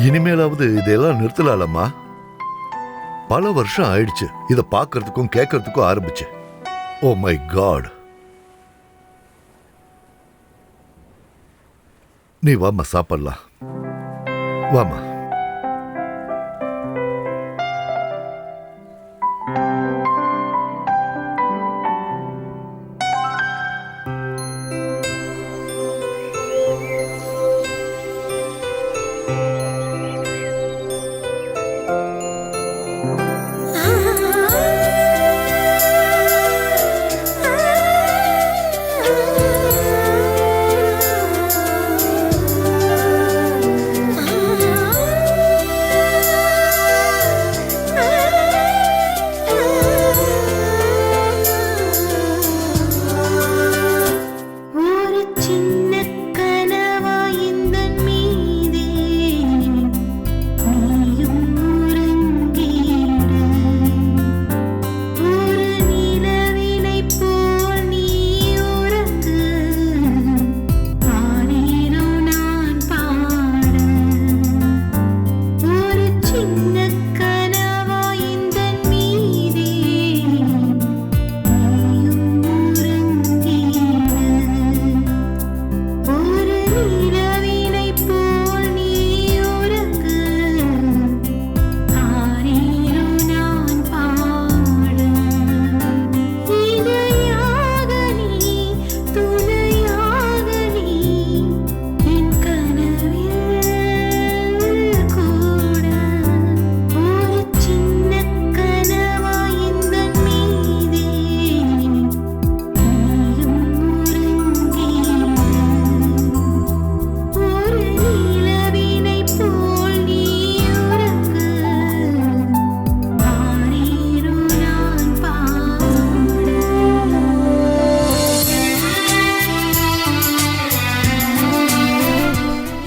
இனிமேலாவது இதெல்லாம் நிறுத்தலாமா? பல வருஷம் ஆயிடுச்சு இத பாக்குறதுக்கும் கேட்கறதுக்கும் ஆரம்பிச்சு. Oh my god. நீ வாமா சாப்பிடலாம். வாமா.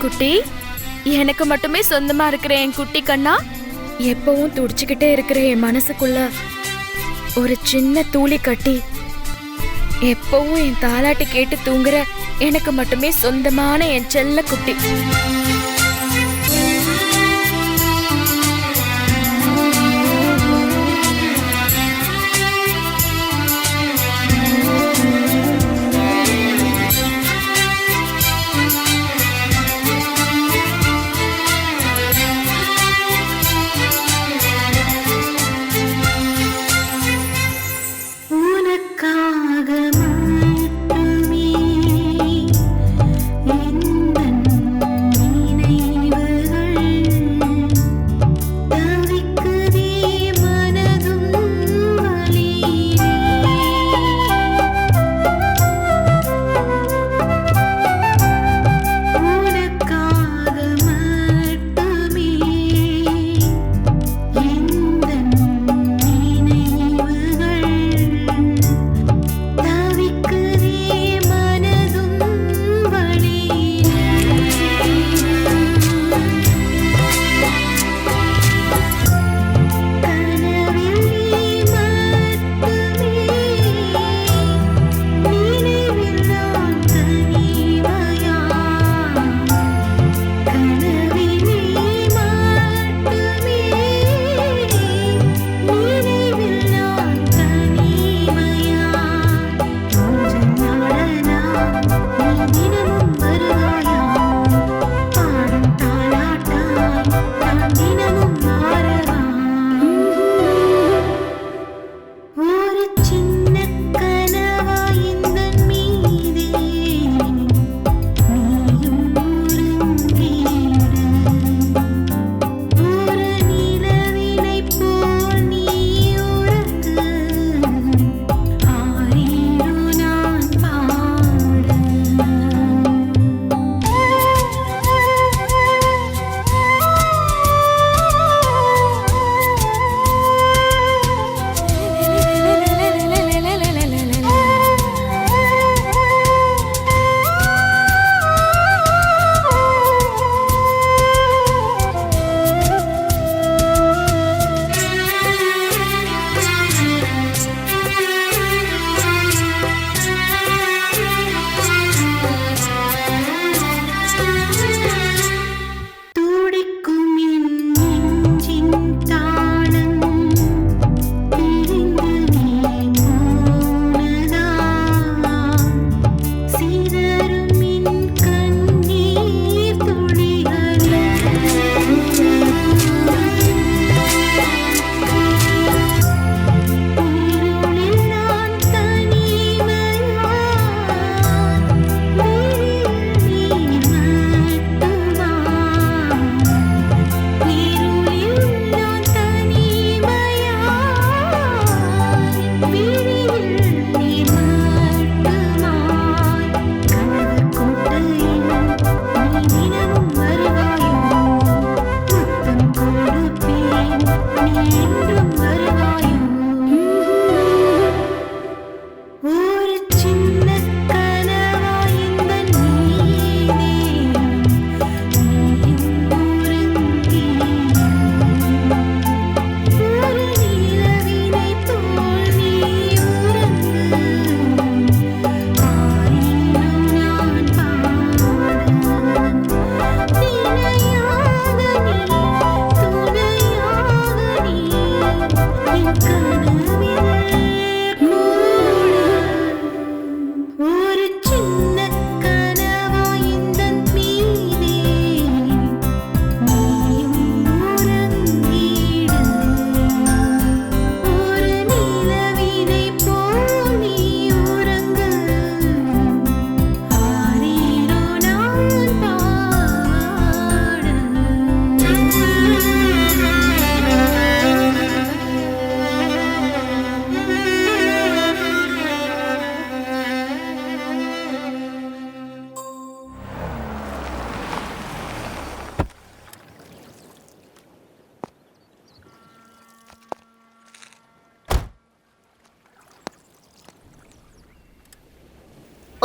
குட்டி, எனக்கு மட்டுமே சொந்தமா இருக்கிற என் குட்டி கண்ணா, எப்பவும் துடிச்சுக்கிட்டே இருக்கிற என் மனசுக்குள்ள ஒரு சின்ன தூளி கட்டி எப்பவும் என் தாலாட்டி கேட்டு தூங்குற எனக்கு மட்டுமே சொந்தமான என் செல்ல குட்டி. உனக்காக மட்டுமே எந்தன்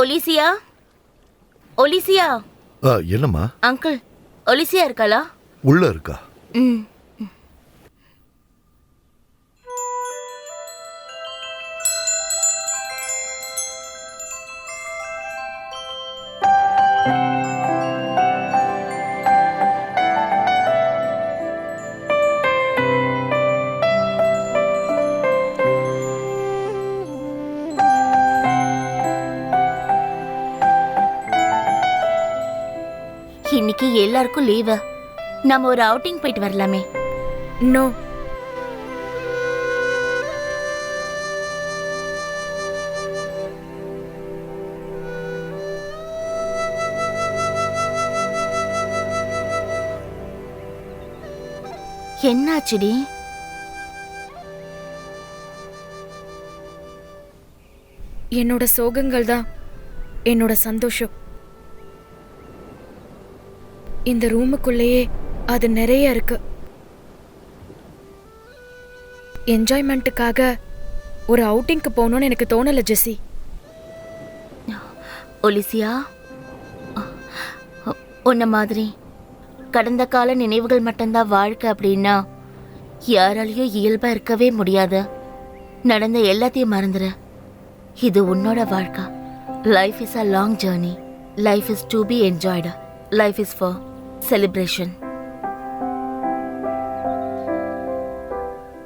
ஒலிசியா, ஒலிசியா. என்னம்மா? அங்கிள், ஒலிசியா இருக்காளா? உள்ள இருக்கா? ம். இன்னைக்கு எல்லாருக்கும் லீவு. நம்ம ஒரு அவுட்டிங் போயிட்டு வரலாமே? நோ. என்னாச்சுடி? என்னோட சோகங்கள் தான் என்னோட சந்தோஷம். இந்த ரூமுக்குள்ளேயே அது நிறைய இருக்கு. என்ஜாய்மெண்ட்டுக்காக ஒரு அவுட்டிங்க்கு போகணும்னு எனக்கு தோணல ஜெசி. ஒலிசியா, உன்ன மாதிரி கடந்த கால நினைவுகள் மட்டும்தான் வாழ்க்கை அப்படின்னா யாராலையும் இயல்பா இருக்கவே முடியாது. நடந்த எல்லாத்தையும் மறந்துரு. இது உன்னோட வாழ்க்கை. Life is a long journey. Life is to be enjoyed. Life is for celebration.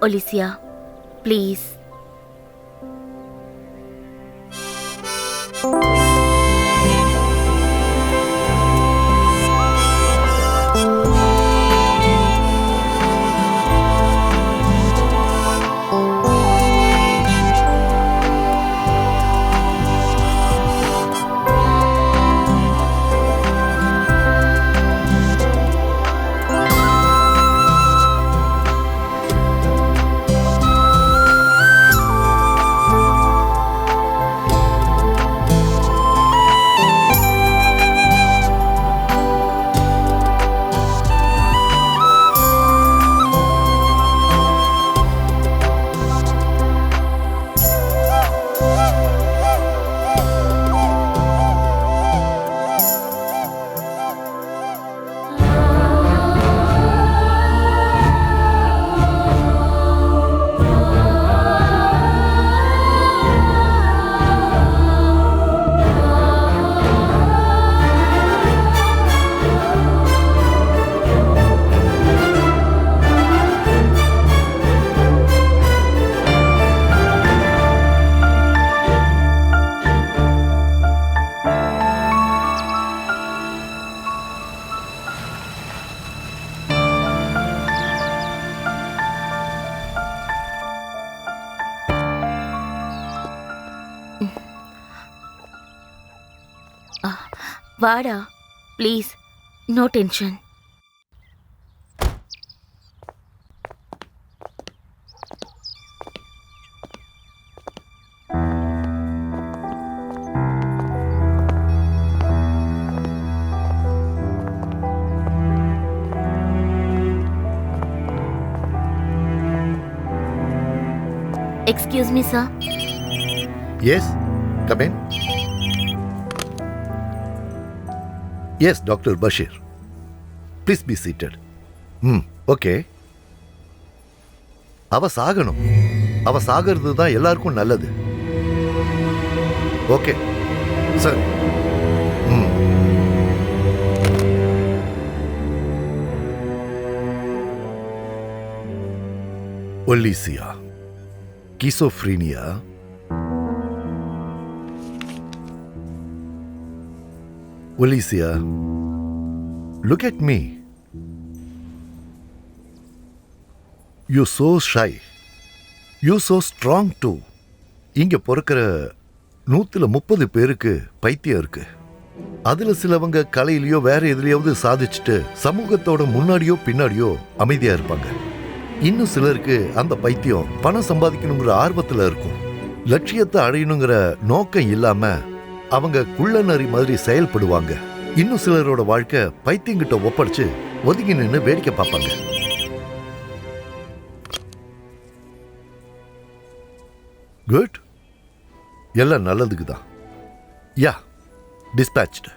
Alicia, please. வாடா please. No tension. Excuse me sir. Yes, come in. Yes, Dr. Bashir. Please be seated. Okay. அவ சாகணும். அவ சாகிறது தான் எல்லாருக்கும் நல்லது. Okay sir. Alicia, schizophrenia, Alicia, look at me. You're so shy. You're so strong too. இங்க பிறக்கிற 130 பேருக்கு பைத்தியம் இருக்கு. அதுல சிலவங்க கலையிலயோ வேற எதுலயாவது சாதிச்சுட்டு சமூகத்தோட முன்னாடியோ பின்னாடியோ அமைதியா இருப்பாங்க. இன்னும் சிலருக்கு அந்த பைத்தியம் பணம் சம்பாதிக்கணுங்கிற ஆர்வத்துல இருக்கும். லட்சியத்தை அடையணுங்கிற நோக்கம் இல்லாம அவங்க குள்ள நரி மாதிரி செயல்படுவாங்க. இன்னும் சிலரோட வாழ்க்கை பைத்தியங்கிட்ட ஒப்படைச்சு ஒதுங்கி நின்று வேடிக்கை பார்ப்பாங்க. குட், எல்லாம் நல்லதுக்கு தான். யா, டிஸ்பேச்டு.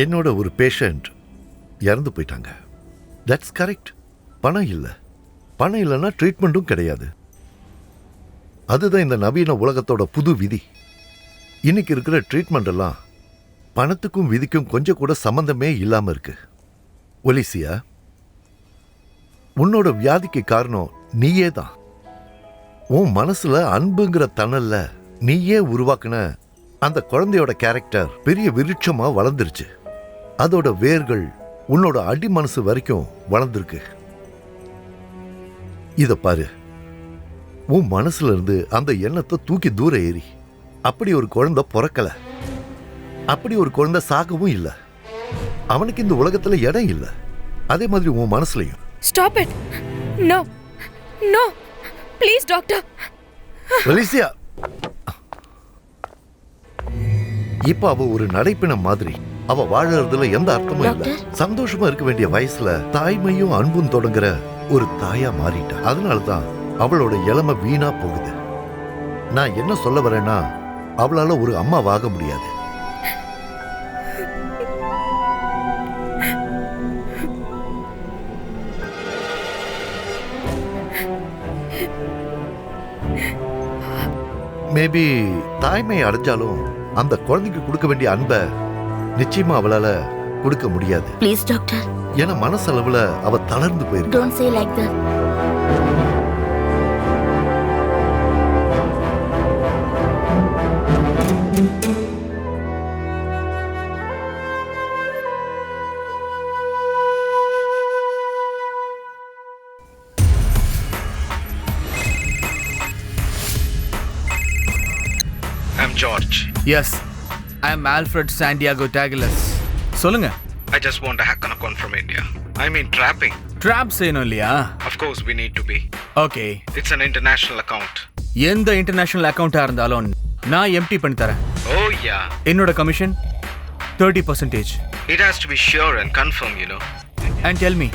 என்னோட ஒரு பேஷண்ட் இறந்து போயிட்டாங்க. That's correct. பணம் இல்லை. பணம் இல்லைன்னா ட்ரீட்மெண்ட்டும் கிடையாது. அதுதான் இந்த நவீன உலகத்தோட புது விதி. இன்னைக்கு இருக்கிற ட்ரீட்மெண்ட் எல்லாம் பணத்துக்கும் விதிக்கும் கொஞ்சம் கூட சம்பந்தமே இல்லாம இருக்கு. ஒலிசியா, உன்னோட வியாதிக்கு காரணம் நீயே தான். உன் மனசுல அன்புங்கிற தணல்ல நீயே உருவாக்குன அந்த குழந்தையோட கேரக்டர் பெரிய விருட்சமா வளர்ந்துருச்சு. அதோட வேர்கள் உன்னோட அடி மனசு வரைக்கும் வளர்ந்துருக்கு. இத பாரு, உன் மனசுல இருந்து அந்த எண்ணத்தை தூக்கி தூர ஏறி. அப்படி ஒரு குழந்தை பிறக்கல, அப்படி ஒரு குழந்தை சாகவும் இல்லை. அவனுக்கு இந்த உலகத்துல இடம் இல்லை. அதே மாதிரி உன் மனசுலயும். Stop it. No no please doctor. Alicia, இப்ப அவ ஒரு நடைப்பிணம் மாதிரி. அவ வாழறதுல எந்த அர்த்தமும் இல்ல. சந்தோஷமா இருக்க வேண்டிய வயசுல தாய்மையும் அன்பும் தொடங்குற ஒரு தாயா மாறிட்டா. அதனாலதான் அவளோட இளமை வீணா போகுது. நான் என்ன சொல்ல வரேன்னா, அவளால ஒரு அம்மாவாக முடியாது. மேபி தாய்மை அடைஞ்சாலும் அந்த குழந்தைக்கு கொடுக்க வேண்டிய அன்பை நிச்சயமா அவளால கொடுக்க முடியாது. Please doctor. ஏன்னா மனசளவுல அவ தளர்ந்து போயிருக்கு. Don't say like that. I'm George. Yes, I'm Alfred Santiago Tageles. சொல்லுங்க. I just want to hack an account from India. I mean trapping. Trap செய்யணும் இல்லையா? Of course we need to be. Okay. It's an international account. எந்த international அக்கவுண்டா இருந்தாலும் நான் empty பண்ணி தரேன். Oh yeah. என்னோட commission 30%. It has to be sure and confirm, you know. And tell me,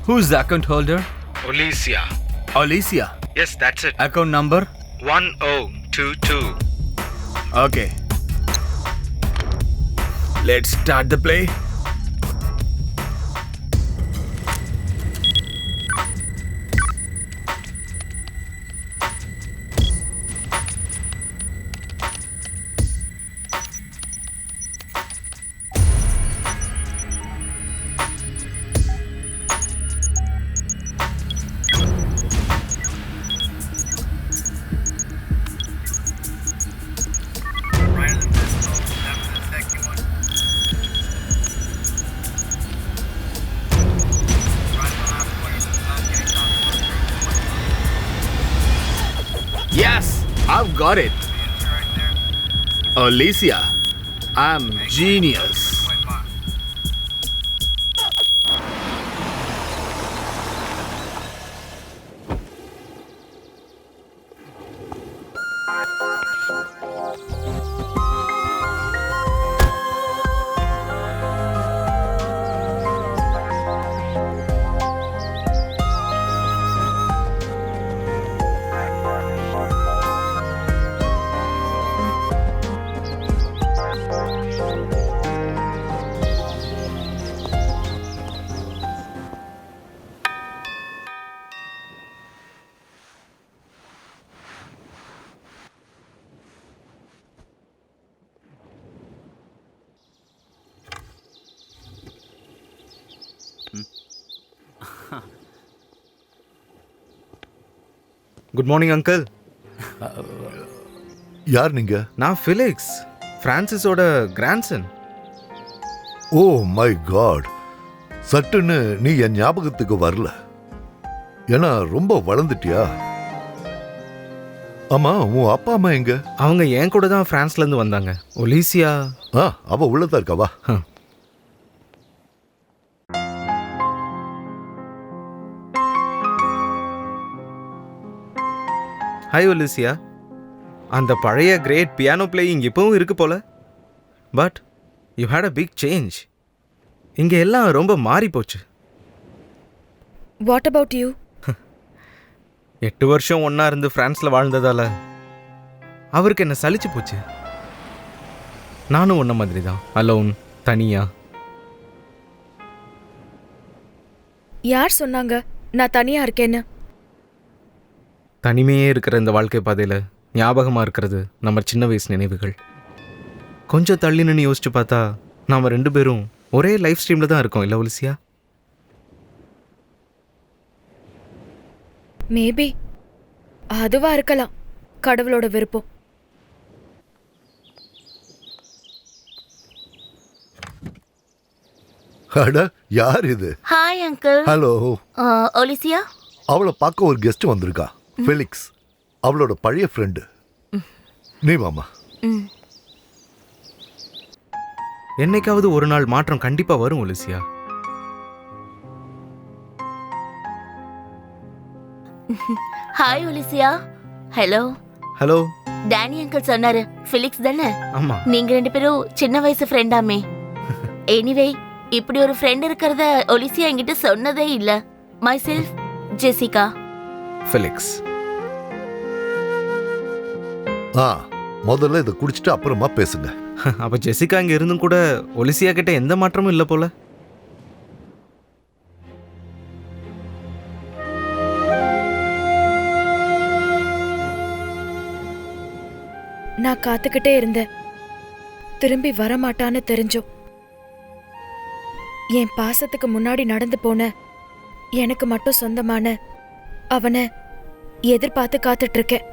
who's the account holder? Olicia. Alicia. Yes, that's it. Account number? 1022. Okay. Let's start the play. Yes, I've got it. Alicia, I'm genius. Good morning uncle. யார் நீங்க? நான் Felix, பிரான்சிஸோட grandson. Oh my God, சட்டுன்னு நீ என் ஞாபகத்துக்கு வரல. ஏன்னா ரொம்ப வளர்ந்துட்டியா? ஆமா, உன் அப்பா அம்மா எங்க? அவங்க என் கூட தான் பிரான்ஸ்லேருந்து வந்தாங்க. ஒலிசியா அவ உள்ளதா இருக்கவா? Hi Alicia. அந்த பழைய கிரேட் பியானோ பிளேயிங் இப்போவும் இருக்கு போல. But you had a big change. இங்கே எல்லாம் ரொம்ப மாறி போச்சு. What about you? 8 வருஷம் ஒன்றா இருந்து ஃப்ரான்ஸில் வாழ்ந்ததால அவருக்கு என்ன சலிச்சு போச்சு. நானும் ஒன்றை மாதிரி தான், அலோன், தனியா. யார் சொன்னாங்க நான் தனியா இருக்கேன்னு? தனிமையே இருக்கிற இந்த வாழ்க்கை பாதையில் ஞாபகமாக இருக்கிறது நம்ம சின்ன வயசு நினைவுகள். கொஞ்சம் தள்ளி நின்று யோசிச்சு பார்த்தா நாம் 2 பேரும் ஒரே லைஃப் ஸ்ட்ரீமில் தான் இருக்கோம், இல்லை ஒலிசியா? மேபி அதுவா இருக்கலாம், கடவுளோட விருப்பம். அட, யார் இது? Hi uncle. ஹலோ. ஒலிசியா. அவளை பார்க்க ஒரு கெஸ்ட் வந்திருக்கா, ஃபெலிக்ஸ். அவளோட பழைய ஃப்ரெண்டு. நீ மாமா. என்னைக்காவது ஒரு நாள் மாற்றம் கண்டிப்பாக வரும் Alicia. Hi Alicia. Hello. Hello. Danny uncle சொன்னாரு, ஃபிலிக்ஸ் தானே? ஆமாம். நீங்க 2 பேரும் சின்ன வயசு ஃப்ரெண்டாமே. எனிவே, இப்படி ஒரு ஃப்ரெண்ட் இருக்கிறத ஒலிசியா என்கிட்ட சொன்னதே இல்ல. My self Jessica. ஃபெலிக்ஸ். முதல்ல இதை குடிச்சிட்டு அப்புறமா பேசுங்க. அப்போ ஜெசிகா இங்கே இருந்தும் கூட ஒலிசியா கிட்ட எந்த மாற்றமும் இல்லை போல. நான் காத்துக்கிட்டே இருந்தேன், திரும்பி வரமாட்டான்னு தெரிஞ்சோம். என் பாசத்துக்கு முன்னாடி நடந்து போன எனக்கு மட்டும் சொந்தமான அவனை எதிர்பார்த்து காத்துட்டு இருக்கேன்.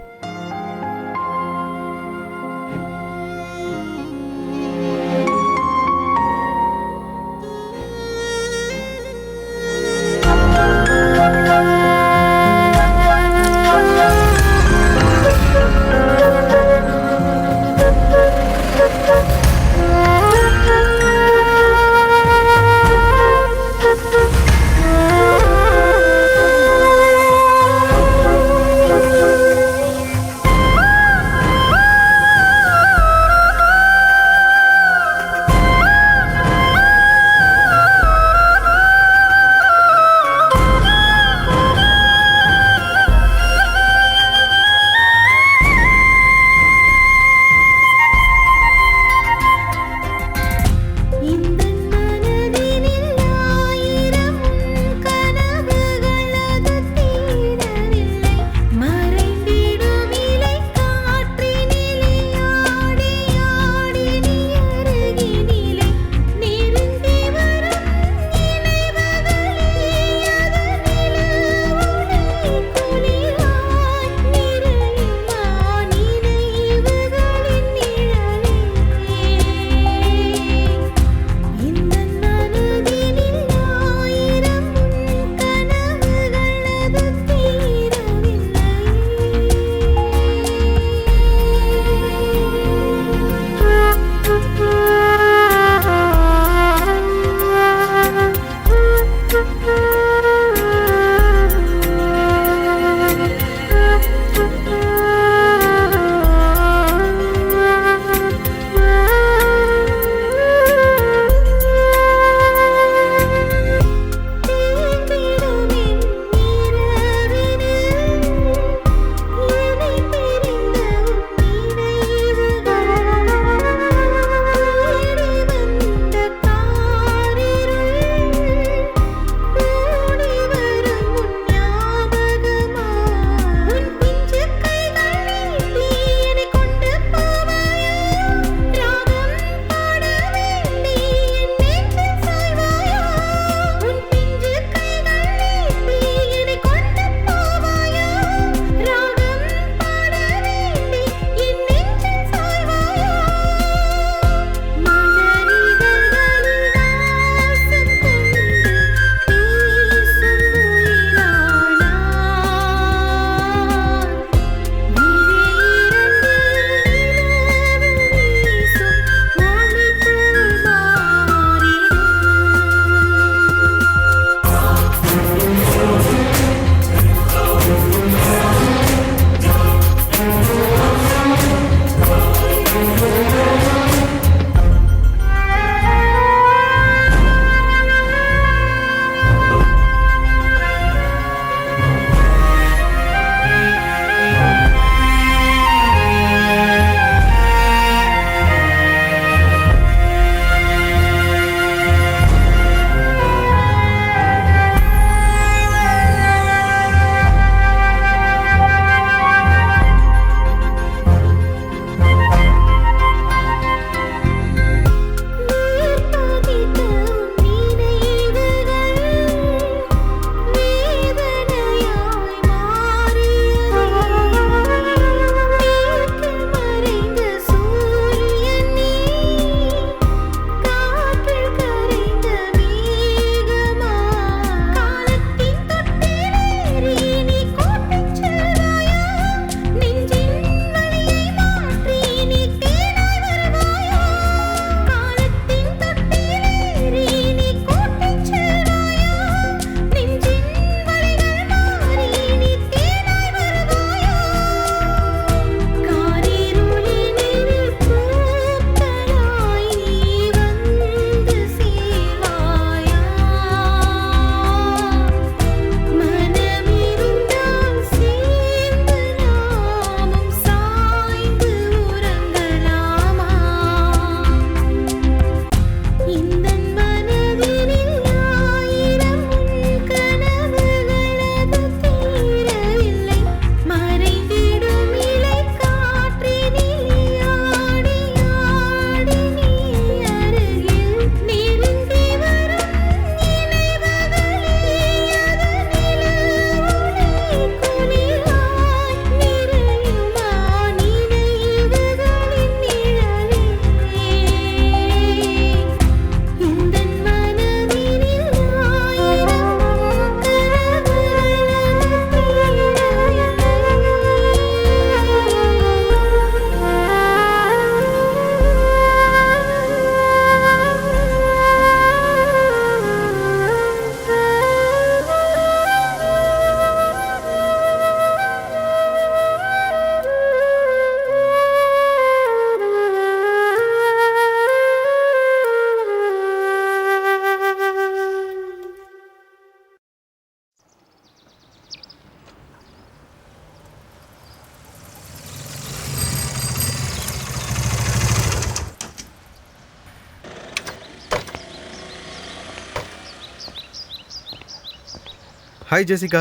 Hi Jessica.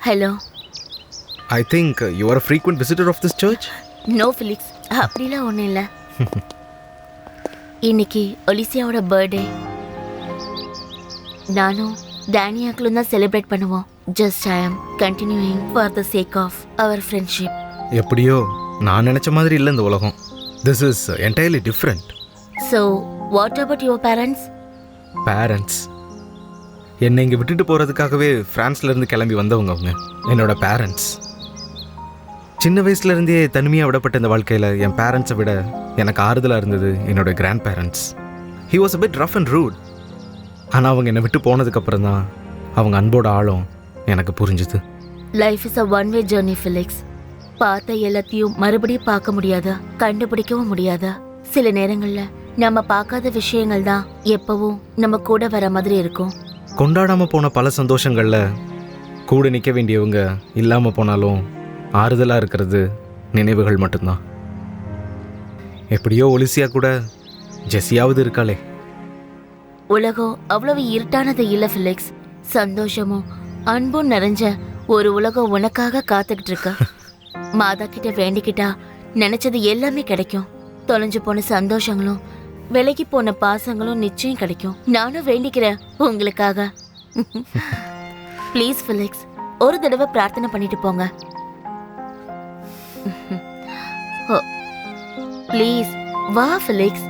Hello. I think you are a frequent visitor of this church. No Felix, அப்படிலாம் ஒன்றும் இல்லை. இன்னைக்கு ஒலிசியாவோட பர்த்டே. நானும் டேனியாக்களும் தான் செலிப்ரேட் பண்ணுவோம். Just I am continuing for the sake of our friendship. எப்படியோ நான் நினச்ச மாதிரி இல்லை இந்த உலகம். This is entirely different. So what about your parents? Parents என்னை இங்கே விட்டுட்டு போகிறதுக்காகவே ஃப்ரான்ஸ்லேருந்து கிளம்பி வந்தவங்க அவங்க என்னோட பேரண்ட்ஸ். சின்ன வயசுலேருந்தே தனிமையாக விடப்பட்ட இந்த வாழ்க்கையில் என் பேரண்ட்ஸை விட எனக்கு ஆறுதலாக இருந்தது என்னோட grand parents. He was a bit rough and rude. ஆனால் அவங்க என்னை விட்டு போனதுக்கப்புறம் தான் அவங்க அன்போட ஆழம் எனக்கு புரிஞ்சுது. Life is a one way journey Felix. பார்த்த எல்லாத்தையும் மறுபடியும் பார்க்க முடியாதா, கண்டுபிடிக்கவும் முடியாதா. சில நேரங்களில் நம்ம பார்க்காத விஷயங்கள் தான் எப்பவும் நம்ம கூட வர மாதிரி இருக்கும். கொண்டாடாமல் போன பல சந்தோஷங்களில் கூட நிற்க வேண்டியவங்க இல்லாமல் போனாலும் ஆறுதலாக இருக்கிறது நினைவுகள் மட்டும்தான். எப்படியோ ஒலிசியா கூட ஜெஸியாவது இருக்காளே. உலகம் அவ்வளவு இருட்டானது இல்லை ஃபிலிக்ஸ். சந்தோஷமும் அன்பும் நிறைஞ்ச ஒரு உலகம் உனக்காக காத்துக்கிட்டு இருக்க. மாதா கிட்ட வேண்டிக்கிட்டா நினைச்சது எல்லாமே கிடைக்கும். தொலைஞ்சு போன சந்தோஷங்களும் விலகி போன பாசங்களும் நிச்சயம் கிடைக்கும். நானும் வேண்டிக்கிறேன் உங்களுக்காக. ப்ளீஸ் ஃபிலிக்ஸ், ஒரு தடவை பிரார்த்தனை பண்ணிட்டு போங்க. ப்ளீஸ் வா ஃபிலிக்ஸ்.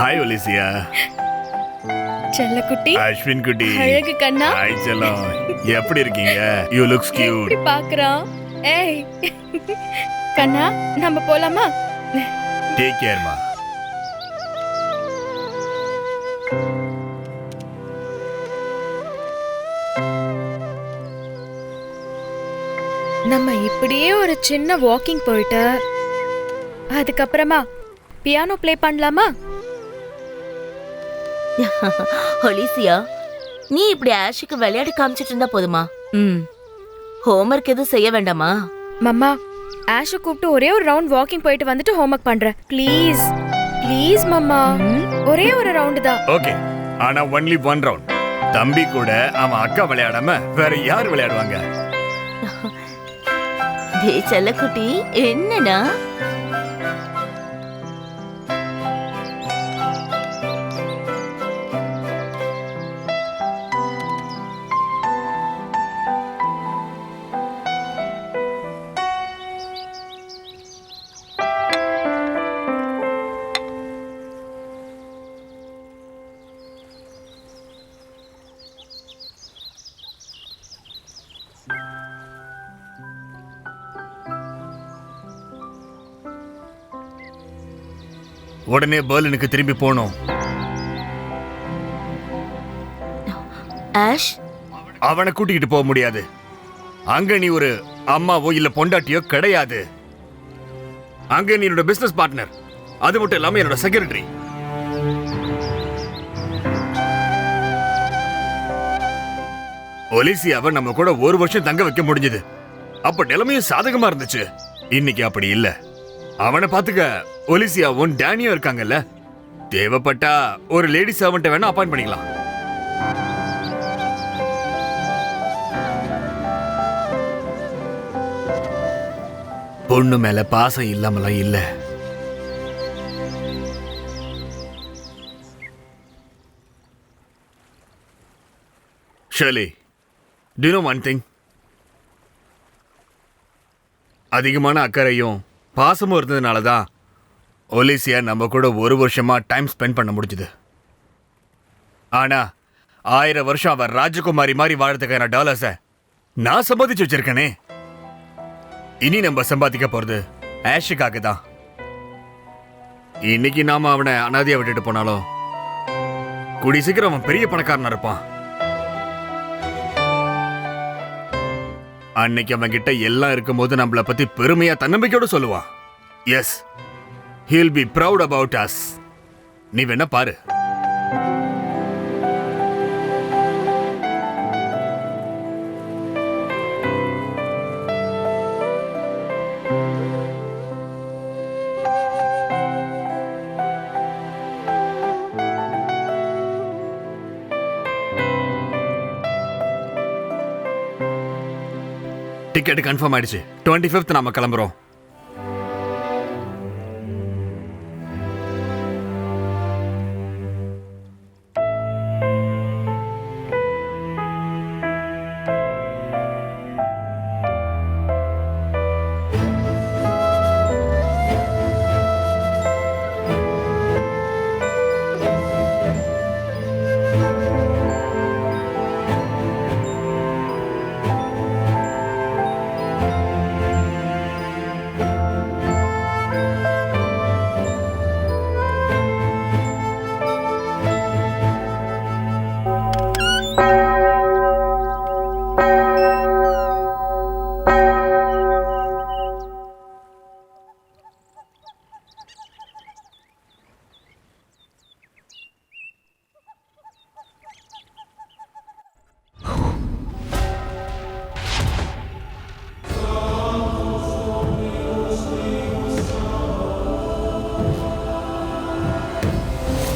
ஹாய் ஒலிசியா. செல்லக்குட்டி, அஸ்வின் குட்டி. அழகு கண்ணா. ஹாய் செல்லம், எப்படி இருக்கீங்க? You looks cute. எப்படி பாக்குறான்? ஏய் கண்ணா, நம்ம போலாமா? டேக் கேர்மா. நம்ம இப்படியே ஒரு சின்ன வாக்கிங் போயிட்டு அதுக்கப்புறமா பியானோ ப்ளே பண்ணலாமா? ஒலிசியா, நீ இப்படி ஆஷுக்கு விளையாடி காமிச்சிட்டு இருந்தா போதுமா? ஹோம்ஒர்க் எதுவும் செய்ய வேண்டாமா? மம்மா, ஆஷை கூப்பிட்டு ஒரே ஒரு ரவுண்ட் வாக்கிங் போயிட்டு வந்துட்டு ஹோம்ஒர்க் பண்றேன். ப்ளீஸ் ப்ளீஸ் மம்மா, ஒரே ஒரு ரவுண்ட் தான். ஓகே, ஆனா ஒன்லி ஒன் ரவுண்ட். தம்பி கூட அவன் அக்கா விளையாடாம வேற யார் விளையாடுவாங்க? டேய் செல்லக்குட்டி, என்னடா? உடனே பெர்லினுக்கு திரும்பி போகணும். ஆஷ், அவனை கூட்டிக்கிட்டு போக முடியாது. அங்க நீ ஒரு அம்மாவோ இல்ல பொண்டாட்டியோ கிடையாது. அங்க நீ என்னோட பிசினஸ் பார்ட்னர், அது மட்டும் இல்லாம என்னோட செக்ரட்டரி. ஒலிசியாவை நம்ம கூட ஒரு வருஷம் தங்க வைக்க முடிஞ்சது. அப்ப நிலைமையும் சாதகமா இருந்துச்சு. இன்னைக்கு அப்படி இல்ல. அவனை பாத்துக்க ஒலிசியாவும் டேனியும் இருக்காங்கல்ல. தேவைப்பட்டா ஒரு லேடி சர்வெண்ட்டை வேணா அப்பாயிண்ட் பண்ணிக்கலாம். பொண்ணு மேல பாசம் இல்லாமலாம் இல்ல. Shirley, do you know one thing? அதிகமான அக்கறையும் பாசமும் இருந்ததுனால தான் ஒலிசியா நம்ம கூட ஒரு வருஷமா டைம் ஸ்பெண்ட் பண்ண முடிஞ்சது. ஆனா 1000 வருஷம் அவர் ராஜகுமாரி மாதிரி வாழறதுக்கான டாலர்ஸை நான் சம்பாதிச்சு வச்சிருக்கேனே. இனி நம்ம சம்பாதிக்க போறது ஆஷுக்காக தான். இன்னைக்கு நாம அவனை அனாதையா விட்டுட்டு போனாலும் கூடி சீக்கிரம் அவன் பெரிய பணக்காரனா இருப்பான். அன்னைக்கு அவன் கிட்ட எல்லாம் இருக்கும்போது நம்மள பத்தி பெருமையா தன்னம்பிக்கையோட சொல்லுவான். Yes, he'll be proud about us. நீ வேணா பாரு. டிக்கெட் கன்ஃபார்ம் ஆயிடுச்சு. 25th நாம கிளம்புறோம்.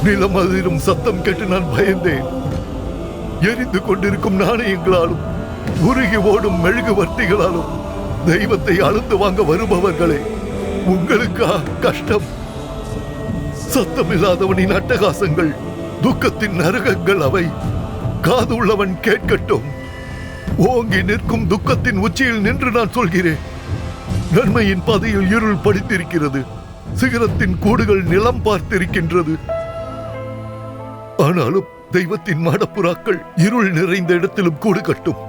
நிலம் அதிரும் சத்தம் கேட்டு நான் பயந்தேன். எரிந்து கொண்டிருக்கும் நாணயங்களாலும் உருகி ஓடும் மெழுகுவர்த்திகளாலும் தெய்வத்தை அழுந்து வாங்க வருபவர்களே, உங்களுக்கா கஷ்டம்? சத்தமில்லாதவனின் அட்டகாசங்கள், துக்கத்தின் நரகங்கள் அவை. காதுள்ளவன் கேட்கட்டும். ஓங்கி நிற்கும் துக்கத்தின் உச்சியில் நின்று நான் சொல்கிறேன். நன்மையின் பாதையில் இருள் படித்திருக்கிறது. சிகரத்தின் கூடுகள் நிலம் பார்த்திருக்கின்றது. ஆனாலும் தெய்வத்தின் மாடப்புறாக்கள் இருள் நிறைந்த இடத்திலும் கூடு கட்டும்.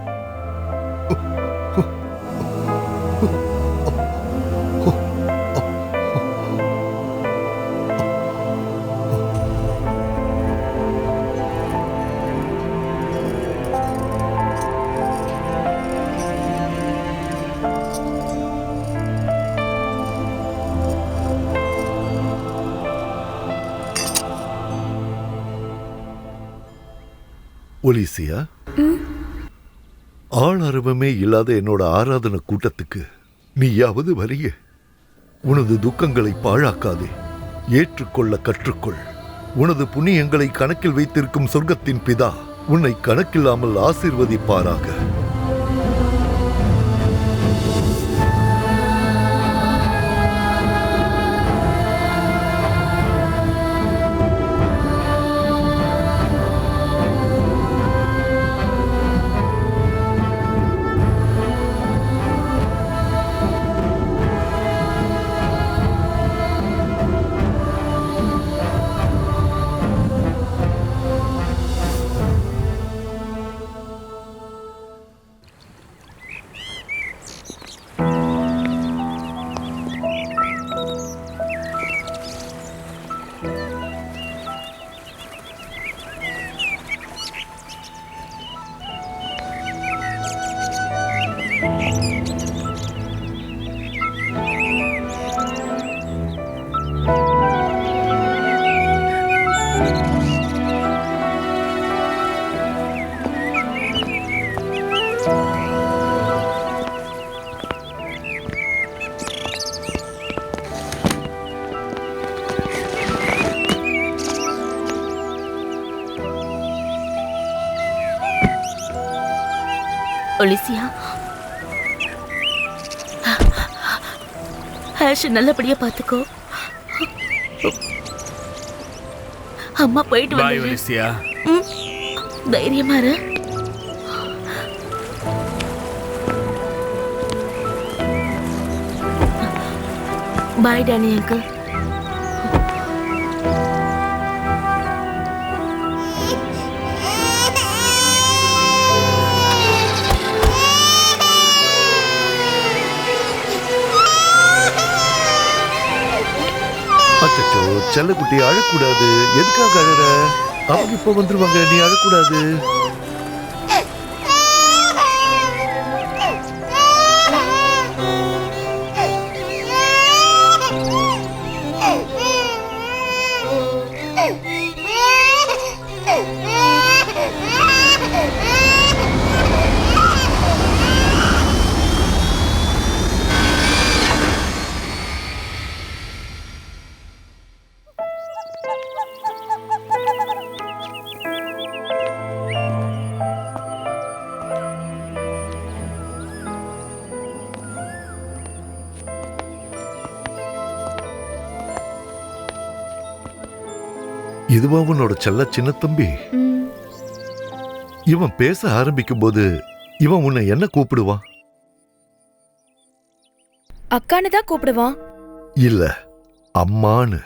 ஒலிசியா, ஆள் அரவமே இல்லாத என்னோட ஆராதனை கூட்டத்துக்கு நீயாவது வரிய. உனது துக்கங்களை பாழாக்காதே, ஏற்றுக்கொள்ள கற்றுக்கொள். உனது புண்ணியங்களை கணக்கில் வைத்திருக்கும் சொர்க்கத்தின் பிதா உன்னை கணக்கில்லாமல் ஆசீர்வதிப்பாராக. ஒலிசியா, ஆஷ் நல்லபடியா பாத்துக்கோ. அம்மா போயிட்டு பாய் வந்து ஒலிசியா. தைரியமா இரு. பாய் டானி அங்கிள். அச்சோ செல்லக்குட்டி அழக்கூடாது. எதுக்காக அழற? அவங்க இப்ப வந்துருவாங்க, நீ அழக்கூடாது. இதுவா உன்னோட செல்ல சின்ன தம்பி? இவன் பேச ஆரம்பிக்கும் போது இவன் உன்னை என்ன கூப்பிடுவான்? அக்கான்னு தான் கூப்பிடுவான். இல்ல, அம்மான்னு.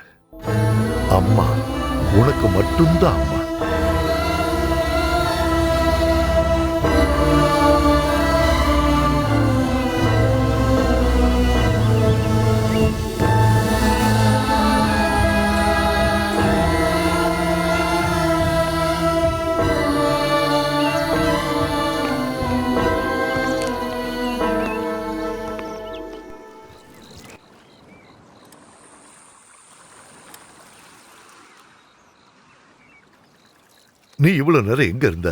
அம்மா, உனக்கு மட்டும்தான் அம்மா. நீ இவ்வளவு நேரம் எங்க இருந்த?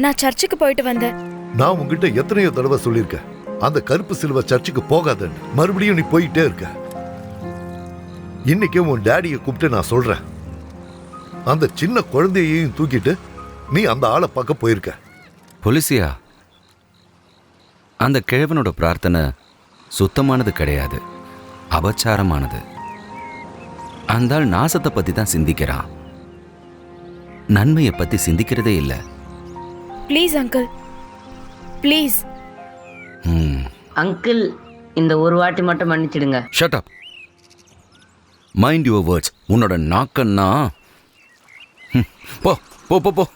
நான் சர்ச்சுக்கு போயிட்டு வந்தேன். நான் உங்ககிட்ட எத்தனையோ தடவை சொல்லியிருக்கேன், அந்த கருப்பு சிலுவை சர்ச்சுக்கு போகாதன்னு. மறுபடியும் நீ போயிட்டே இருக்க. இன்னைக்கு உன் டேடியை கூப்பிட்டு நான் சொல்றேன், அந்த சின்ன குழந்தையையும் தூக்கிட்டு நீ அந்த ஆளை பார்க்க போயிருக்க. பொலிசியா, அந்த கிழவனோட பிரார்த்தனை சுத்தமானது கிடையாது, அபச்சாரமானது. அந்த ஆள் நாசத்தை பத்தி தான் சிந்திக்கிறான், நன்மையை பத்தி சிந்திக்கிறதே இல்லை. Please uncle, please. அங்கிள், இந்த ஒரு வாட்டி மட்டும் மன்னிச்சிடுங்க. Shut up, mind your words. உன்னோட நாக்கன்னா போ போ போ போ.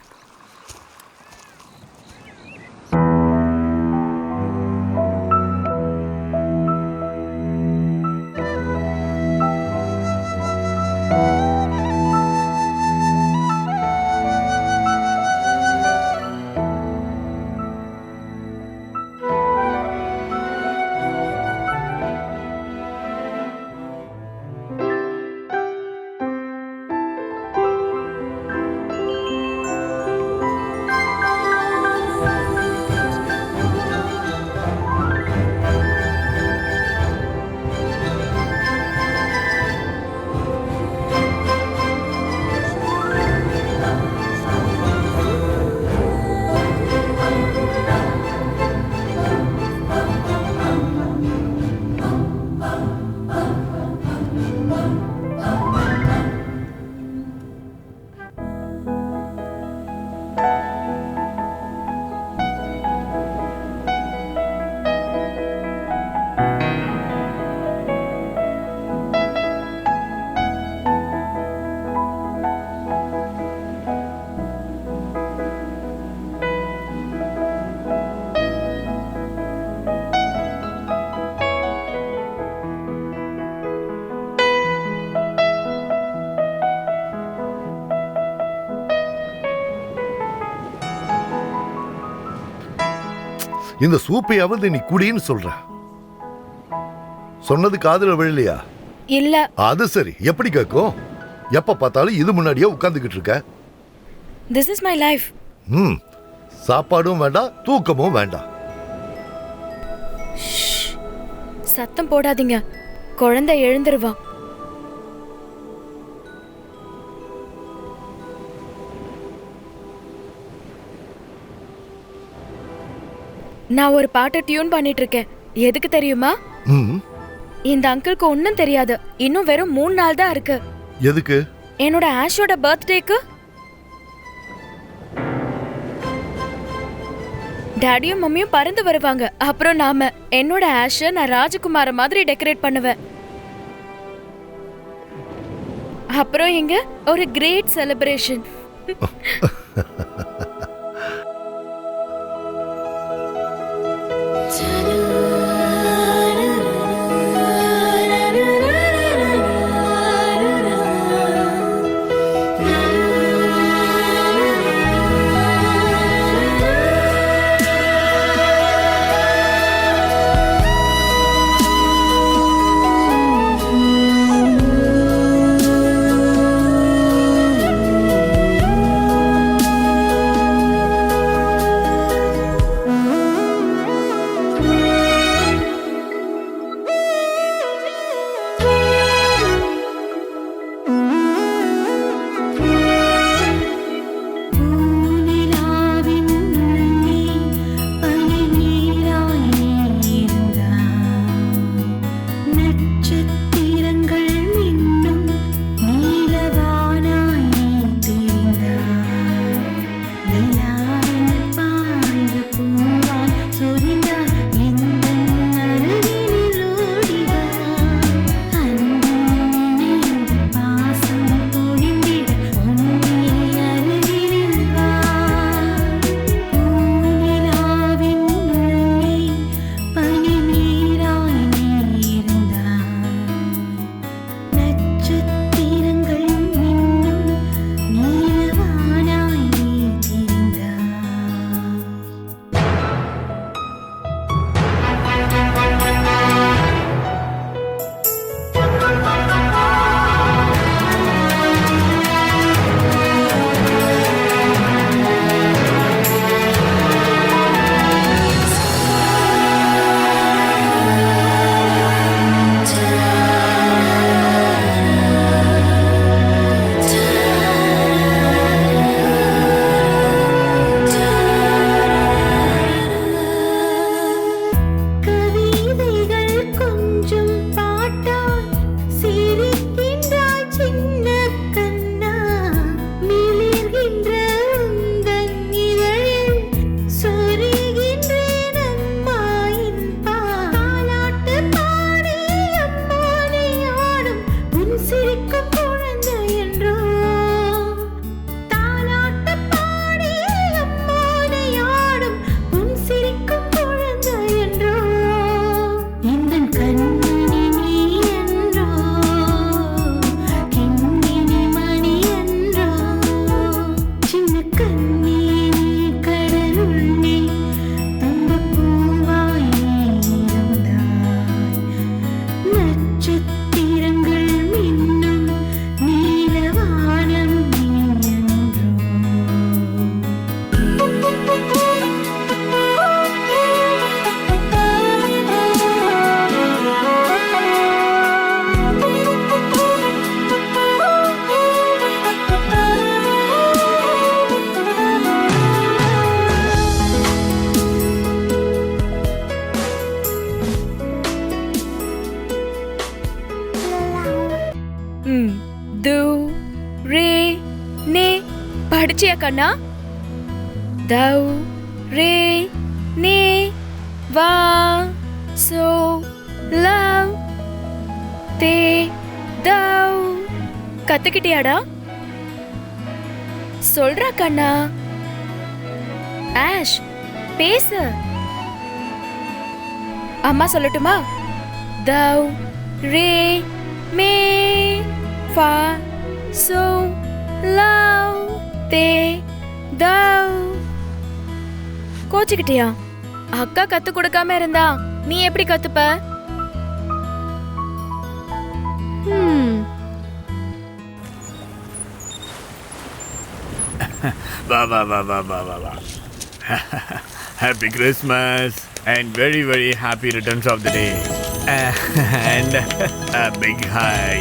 இந்த சூப்பையாவது நீ குடின்னு சொல்ற. சொன்னது காதுல விழலையா? இல்ல. அது சரி, எப்படி கேட்கும்? எப்ப பார்த்தாலும் இது முன்னாடியே உட்கார்ந்துகிட்டு இருக்க. This is my life. சாப்பாடும் வேண்டாம், தூக்கமும் வேண்டாம். சத்தம் போடாதீங்க, குழந்தை எழுந்துருவா. நான் ஒரு பாட்டை டியூன் பண்ணிட்டு இருக்கேன். எதுக்கு தெரியுமா? ம். இந்த அங்கிளுக்கு ஒன்னும் தெரியாது. இன்னும் வெறும் 3 நாள் தான் இருக்கு. எதுக்கு? என்னோட ஆஷோட பர்த்டேக்கு. டாடியும் மம்மியும் பறந்து வருவாங்க. அப்புறம் நாம என்னோட ஆஷ நான் ராஜகுமார மாதிரி டெக்கரேட் பண்ணுவேன். அப்புறம் இங்க ஒரு கிரேட் செலிப்ரேஷன். படிச்சியா கண்ணா? தௌ ரே நே வா சோ லவ் தே தௌ கத்துக்கிட்டியாடா? சொல்றா கண்ணா. ஆஷ் பேசு. அம்மா சொல்லட்டுமா? தௌ ரே மே ஃபா சோ லவ் தே தௌ. கோச்சிக்கிட்டியா? அக்கா கத்து கொடுக்காம இருந்தா நீ எப்படி கத்துப்ப? வா வா வா வா வா வா வா. Happy Christmas and very very happy returns of the day and a big hi.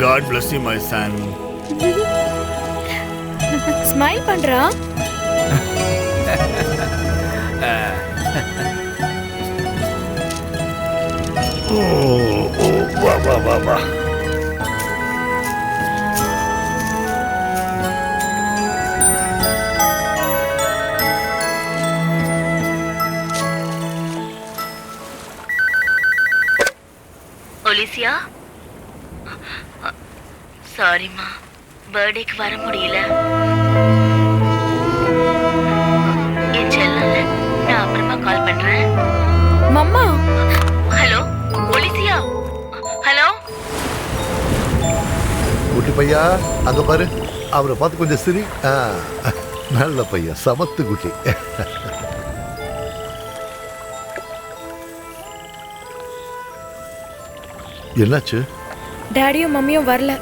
God bless you my son. Smile பண்றா. வா வா வா வா. ஒலிசியா, சாரிம்மா, பர்த்டேக்கு வர முடியல. என் செல்லல, நான் அப்புறமா கால் பண்றேன். Mama, hello Alicia, hello. குட்டி பையா அங்க பாரு, அவரை பார்த்து கொஞ்சம் சிரி. நல்ல பையன், சமத்து குட்டி. என்னாச்சு? டாடியும் மம்மியும் வரல.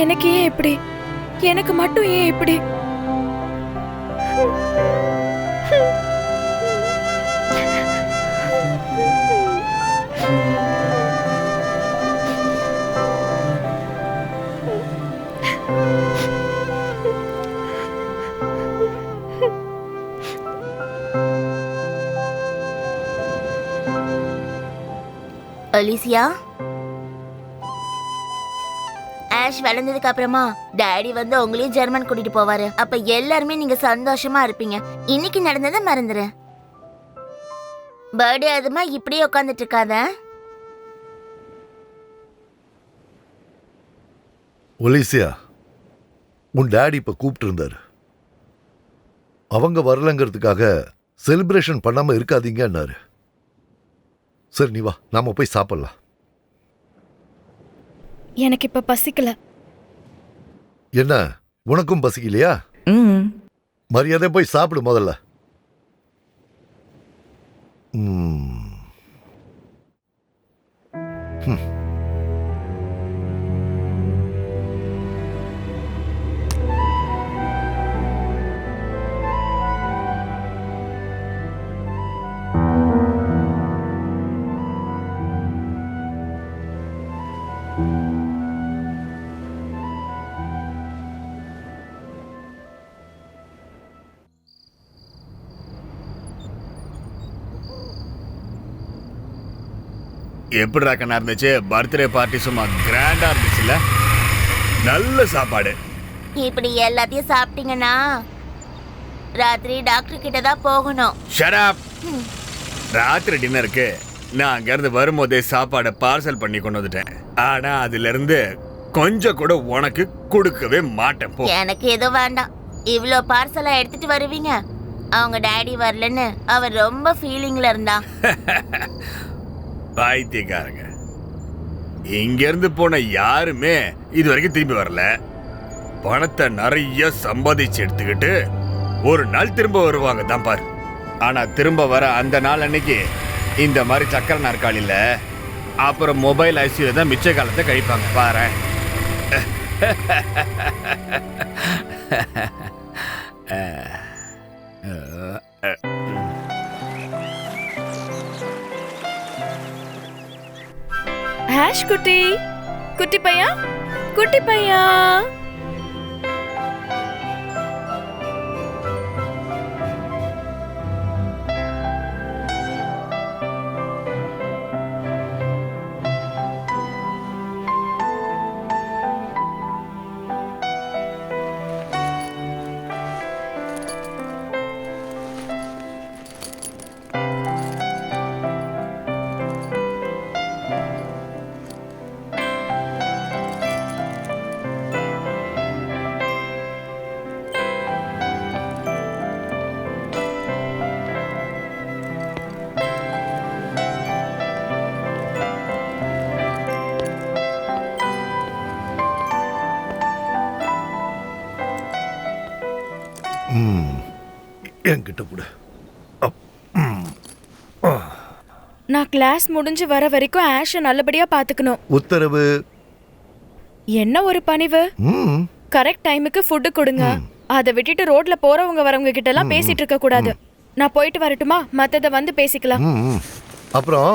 எனக்கு ஏன் இப்படி? எனக்கு மட்டும் ஏன் இப்படி? ஒலிசியா, ஆஷ் வளர்ந்ததுக்கு அப்புறமா டாடி வந்து உங்களையும் ஜெர்மன் கூட்டிட்டு போவாரு. அப்ப எல்லாருமே நீங்க சந்தோஷமா இருப்பீங்க. இன்னைக்கு நடந்ததை மறந்துரு. பர்த்டே அதுமா இப்படியே உட்காந்துட்டு இருக்காத. ஒலிசியா, உன் டாடி இப்ப கூப்பிட்டு இருந்தாரு. அவங்க வரலங்கிறதுக்காக செலிப்ரேஷன் பண்ணாம இருக்காதீங்கன்னாரு. சரி நீ வா, நாம போய் சாப்பிடலாம். எனக்கு இப்ப பசிக்கல. என்ன, உனக்கும் பசிக்கலையா? மரியாதை போய் சாப்பிடு முதல்ல. எப்படிடா கண்ணா இருந்துச்சு? பர்த்டே பார்ட்டி சும்மா கிராண்டா இருந்துச்சுல்ல? நல்ல சாப்பாடு. இப்படி எல்லாத்தையும் சாப்பிட்டீங்கன்னா ராத்திரி டாக்டர் கிட்ட தான் போகணும். Shut up. ராத்திரி டின்னருக்கு நான் அங்க இருந்து வரும்போதே சாப்பாடை பார்சல் பண்ணி கொண்டு வந்துட்டேன். ஆனா அதுல இருந்து கொஞ்சம் கூட உனக்கு கொடுக்கவே மாட்டேன். போ. எனக்கு எதுவும் வேண்டாம். இவ்ளோ பார்சலா எடுத்துட்டு வருவீங்க? அவங்க டாடி வரலன்னு அவர் ரொம்ப ஃபீலிங்ல இருந்தா. பைத்தியக்காரங்க, இங்க இருந்து போன யாருமே இது வரைக்கும் திரும்பி வரல. பணத்தை நிறைய சம்பாதிச்சு எடுத்துக்கிட்டு ஒரு நாள் திரும்ப வருவாங்க தான் பாரு. ஆனா திரும்ப வர அந்த நாள் அன்னைக்கு இந்த மாதிரி சக்கர நாற்காலியில அப்புறம் மொபைல் ஐசியூ தான் மிச்ச காலத்தை கழிப்பாங்க பாரு. ஆஷ் குட்டி, குட்டி பையா, குட்டி பையா. என்கிட்ட கூட நான் கிளாஸ் முடிஞ்சு வர வரைக்கும் ஆஷை நல்லபடியா பாத்துக்கணும். உத்தரவு. என்ன ஒரு பணிவு. கரெக்ட் டைமுக்கு ஃபுட் கொடுங்க. அதை விட்டுட்டு ரோட்ல போறவங்க வரவங்க கிட்ட எல்லாம் பேசிட்டு இருக்க கூடாது. நான் போயிட்டு வரட்டுமா? மத்தத வந்து பேசிக்கலாம். அப்புறம்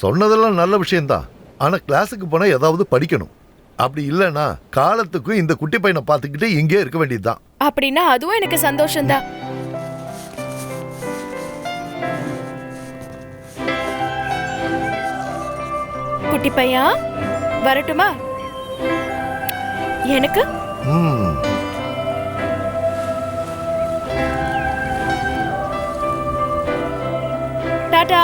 சொன்னதெல்லாம் நல்ல விஷயம்தான். ஆனா கிளாஸுக்கு போனா ஏதாவது படிக்கணும். அப்படி இல்லைன்னா காலத்துக்கும் இந்த குட்டி பையனை பார்த்துக்கிட்டு இங்கே இருக்க வேண்டியதுதான். அப்படின்னா அதுவும் எனக்கு சந்தோஷம்தான். குட்டி பையா வரட்டுமா? எனக்கு டாடா.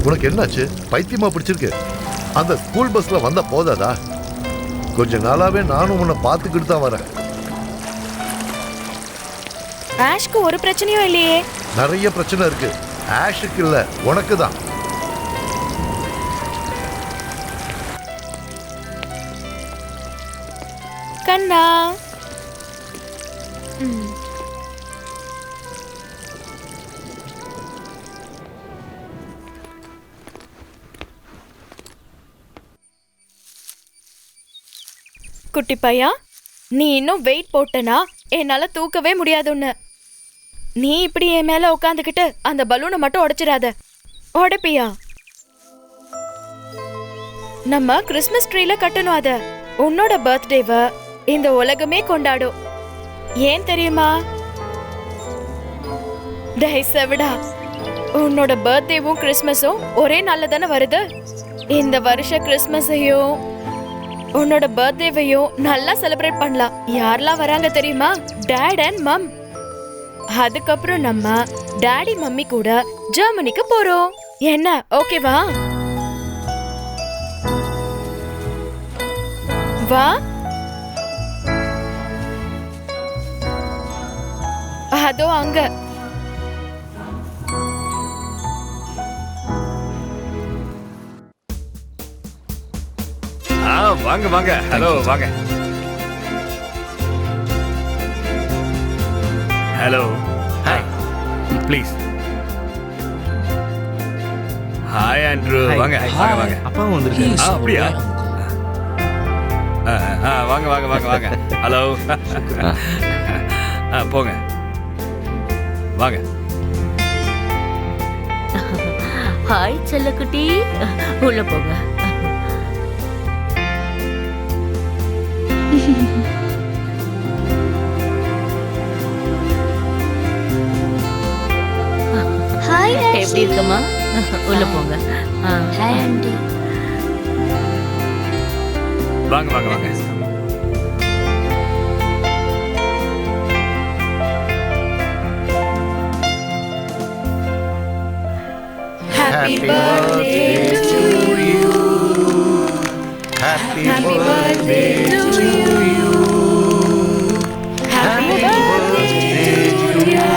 உனக்கு என்னாச்சு? பைத்தியமா பிடிச்சிருக்கு? அந்த ஸ்கூல் பஸ்ல வந்த போதாதா? கொஞ்ச நாளாவே நானும் உன்னை பார்த்துக்கிட்டு தான் வரேன். ஆஷ்க்கு ஒரு பிரச்சனையும் இல்லையே. நிறைய பிரச்சனை இருக்கு. ஆஷுக்கு இல்ல, உனக்கு தான். கண்ணா. குட்டி பையா, நீ இன்னும் வெயிட் போட்டனா என்னால தூக்கவே முடியாதுன்னு. நீ இப்படி என் மேல உட்காந்துக்கிட்டு அந்த பலூனை மட்டும் உடைச்சிடாத. உடைப்பியா? நம்ம கிறிஸ்மஸ் ட்ரீல கட்டணும் அத. உன்னோட பர்த்டேவ இந்த உலகமே கொண்டாடும். ஏன் தெரியுமா? டேய் செவிடா, உன்னோட பர்த்டேவும் கிறிஸ்மஸும் ஒரே நாள்ல தானே வருது. இந்த வருஷ கிறிஸ்மஸையும் உன்னோட பர்த்டேவையும் நல்லா செலிப்ரேட் பண்ணலாம். யாரெல்லாம் வராங்க தெரியுமா? டாட் அண்ட் மம். அதுக்கப்புறம் நம்ம டாடி மம்மி கூட ஜெர்மனிக்கு போறோம். என்ன ஓகேவா? வா. அதோ அங்க. வாங்க வாங்க. ஹலோ வாங்க. Hello. Hi. Please. Hi Andrew. வாங்க வாங்க வாங்க. அப்பா வந்திருக்காரு. அப்படியா? வாங்க வாங்க வாங்க வாங்க. ஹலோ. போங்க வாங்க. ஹாய் செல்லக்குட்டி, உள்ள போங்க. ஹாய் எப்படி இருக்கமா? உள்ள போங்க. Hi aunty. வாங்க வாங்க வாங்க. Happy birthday to you. Happy birthday to you. Happy birthday to you.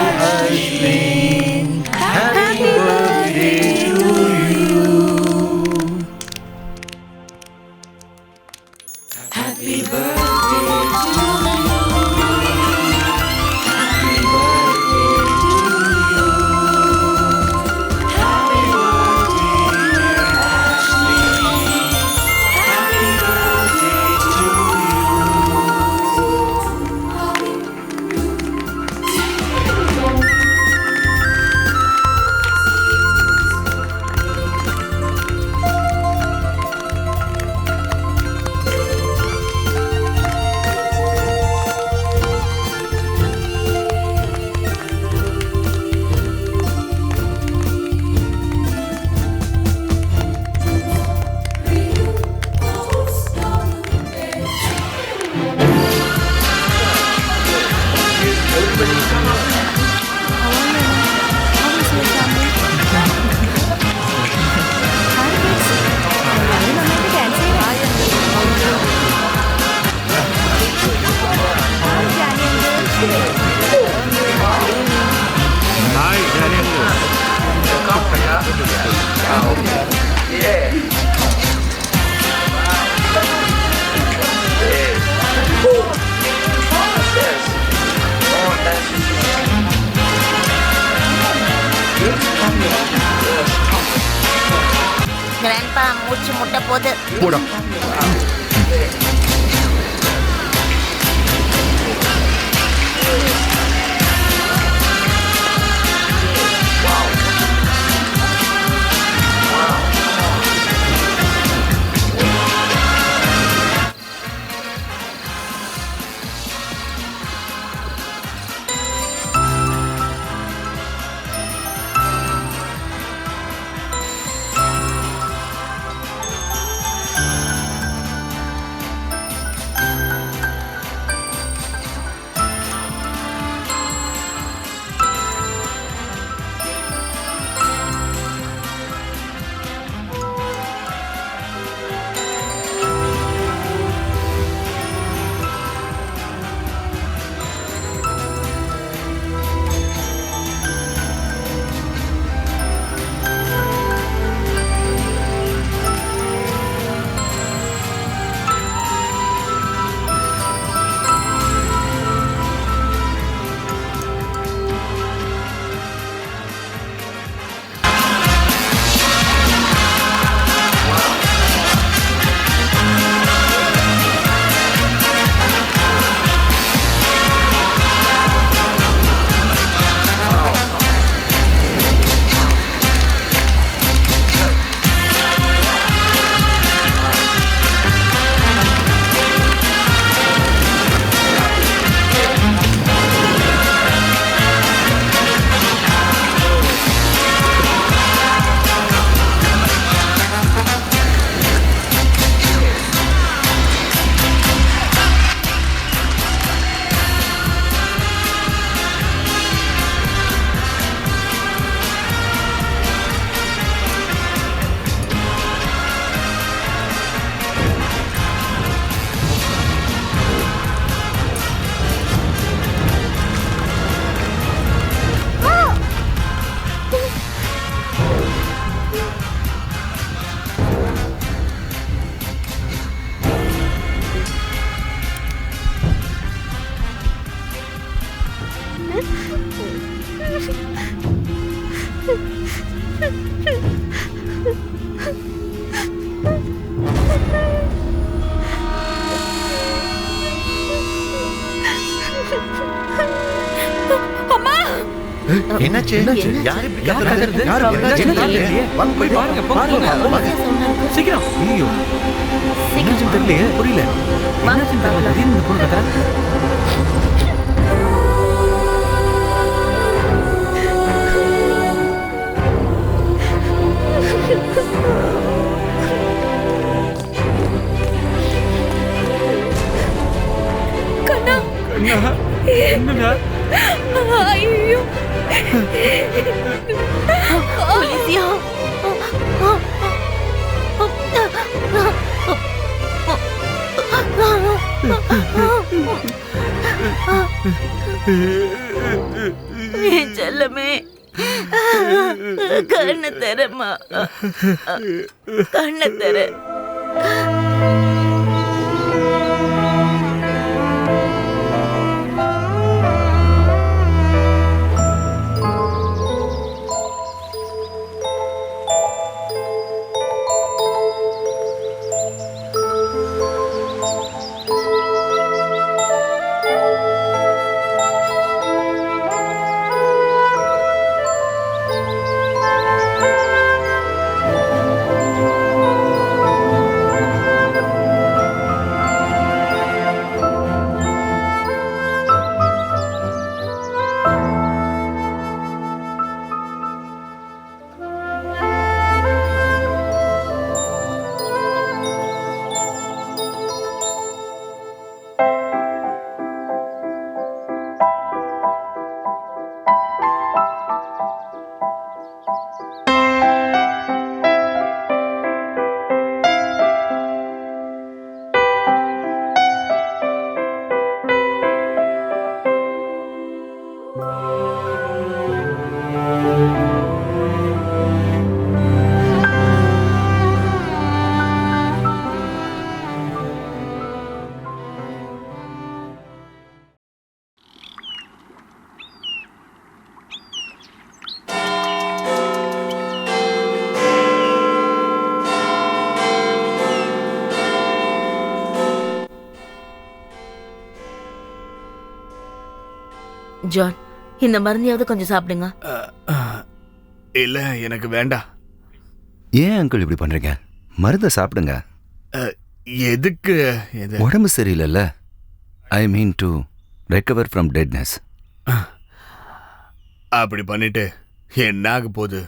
Happy birthday to you. Happy birthday to you. Happy birthday to you. Grandpa மூச்சு முட்ட போது. போடா. என்னாச்சு? யாரு இப்படி கத்துறது? வாங்க போய் பாருங்க. சீக்கிரம். ஐயோ, என்னாச்சுன்னு தெரியலையே, புரியல. என்னாச்சுன்னு தெரியல, திடீர்னு இந்த பொண்ணு கத்துறா. கண்ணா, என்னடா? ஐயோ, போலீசியா? என் செல்லமே, கண்ணை தரமா, கண்ணை தர. ஜான், இந்த மருந்தையாவது கொஞ்சம் சாப்பிடுங்க. இல்ல எனக்கு வேண்டாம். ஏன் அங்கிள் இப்படி பண்றீங்க? மருந்தை சாப்பிடுங்க. எதுக்கு இது? உடம்பு சரியில்லைல்ல. I mean to recover from deadness. அப்படி பண்ணிட்டு என்ன ஆக போகுது?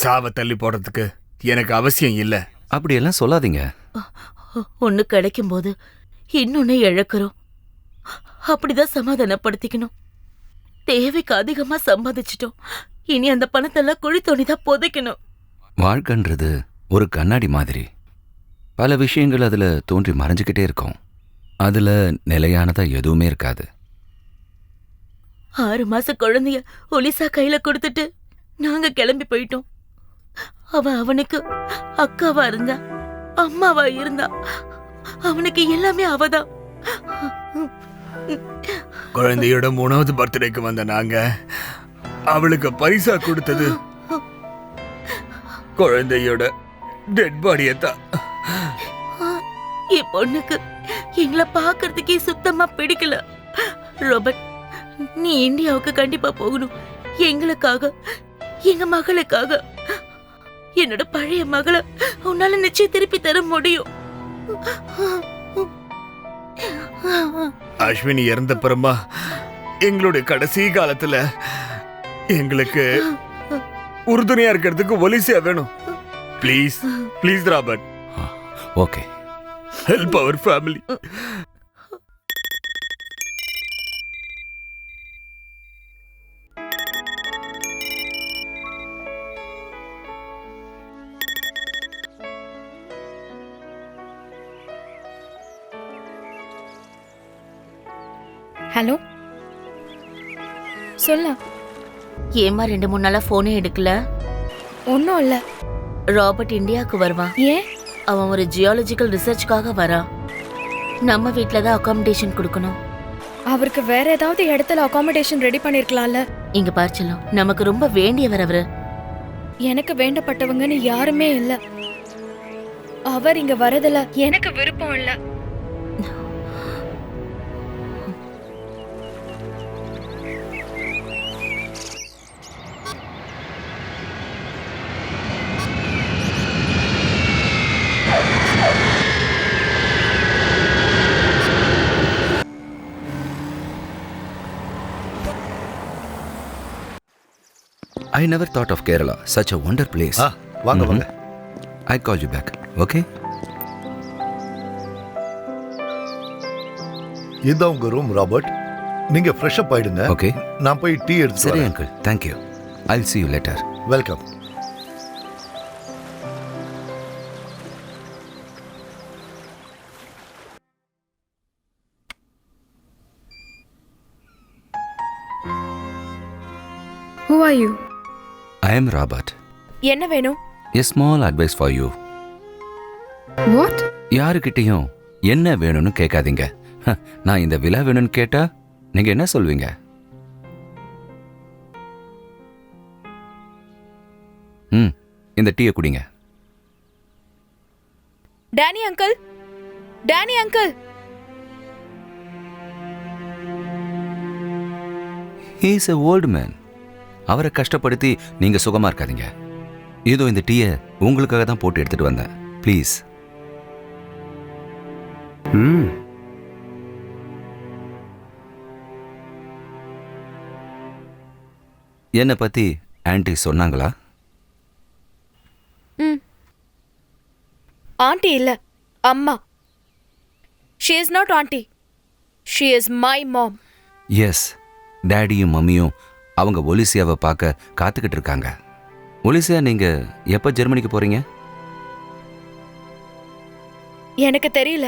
சாவை தள்ளி போடுறதுக்கு எனக்கு அவசியம் இல்லை. அப்படியெல்லாம் சொல்லாதீங்க. ஒண்ணு கிடைக்கும் போது இன்னொன்னு இழக்கிறோம். அப்படிதான் சமாதானப்படுத்திக்கணும். தேவைக்கு அதிகமா சம்பாதிச்சிட்டோம். இனி அந்த பணத்தெல்லாம் குழி தோண்டிதான் புதைக்கணும். வாழ்க்கைன்றது ஒரு கண்ணாடி மாதிரி. பல விஷயங்கள் அதுல தோன்றி மறைஞ்சுக்கிட்டே இருக்கும். அதுல நிலையானதா எதுவுமே இருக்காது. 6 மாச குழந்தைய ஒலிசா கையில கொடுத்துட்டு நாங்க கிளம்பி போயிட்டோம். அவனுக்கு அக்காவா இருந்தா, அம்மாவா இருந்தா. அவனுக்கு எல்லாமே அவதான். குழந்தையோட 3வது பர்த்டேக்கு வந்த நாங்க அவளுக்கு பரிசா கொடுத்தது குழந்தையோட டெட் பாடியத்தான். என் பொண்ணுக்கு எங்களை பாக்குறதுக்கே சுத்தமா பிடிக்கல. ராபர்ட், நீ இந்தியாவுக்கு கண்டிப்பா போகணும். எங்களுக்காக, எங்க மகளுக்காக. என்னோட பழைய மகளை உன்னால நிச்சயம் திருப்பி தர முடியும். அஸ்வினி இறந்த பிறமா எங்களுடைய கடைசி காலத்துல எங்களுக்கு உறுதுணையா இருக்கிறதுக்கு ஒலிசியா வேணும். Please please Robert, okay, help our family. Hello, சொல்ல. ஏமா 2-3 நாளா போனே எடுக்கல? ஒன்றும் இல்லை. ராபர்ட் இந்தியாவுக்கு வருவான். ஏன்? அவன் ஒரு ஜியாலஜிக்கல் ரிசர்ச்காக வரான். நம்ம வீட்டில் தான் அகாமடேஷன் கொடுக்கணும். அவருக்கு வேற ஏதாவது இடத்துல அகாமடேஷன் ரெடி பண்ணிருக்கலாம்ல. இங்க பார்ச்சலாம், நமக்கு ரொம்ப வேண்டியவர் அவரு. எனக்கு வேண்டப்பட்டவங்கன்னு யாருமே இல்ல. அவர் இங்க வரதுல எனக்கு விருப்பம் இல்ல. I never thought of Kerala, such a wonder place. வாங்க வாங்க. I call you back, okay? இதுதான் உங்க ரூம் ராபர்ட். நீங்க ஃப்ரெஷ் அப் ஆயிடுங்க. Okay. நான் போய் டீ எடுத்து சரி வரேன். uncle, thank you. I'll see you later. Welcome. Who are you? I am Robert. என்ன வேணும்? A small advice for you. What? யாருக்கிட்டையும் என்ன வேணும்னு கேட்காதீங்க. நான் இந்த விழா வேணும்னு கேட்டா நீங்க என்ன சொல்வீங்க? இந்த டீயை குடிங்க. Danny uncle, Danny uncle. He is a old man. அவரை கஷ்டப்படுத்தி நீங்க சுகமா இருக்காதீங்க. இதோ இந்த டீயை உங்களுக்காக தான் போட்டு எடுத்துட்டு வந்தேன். ப்ளீஸ். என்னை பத்தி ஆன்ட்டி சொன்னாங்களா? ஆண்டி இல்ல, அம்மா. She is not auntie. She is my mom. Yes, டேடியும் மம்மியும் அவங்க ஒலிசியாவை பார்க்க காத்துக்கிட்டு இருக்காங்க. ஒலிசியா, நீங்க எப்போ ஜெர்மனிக்கு போறீங்க? எனக்கு தெரியல.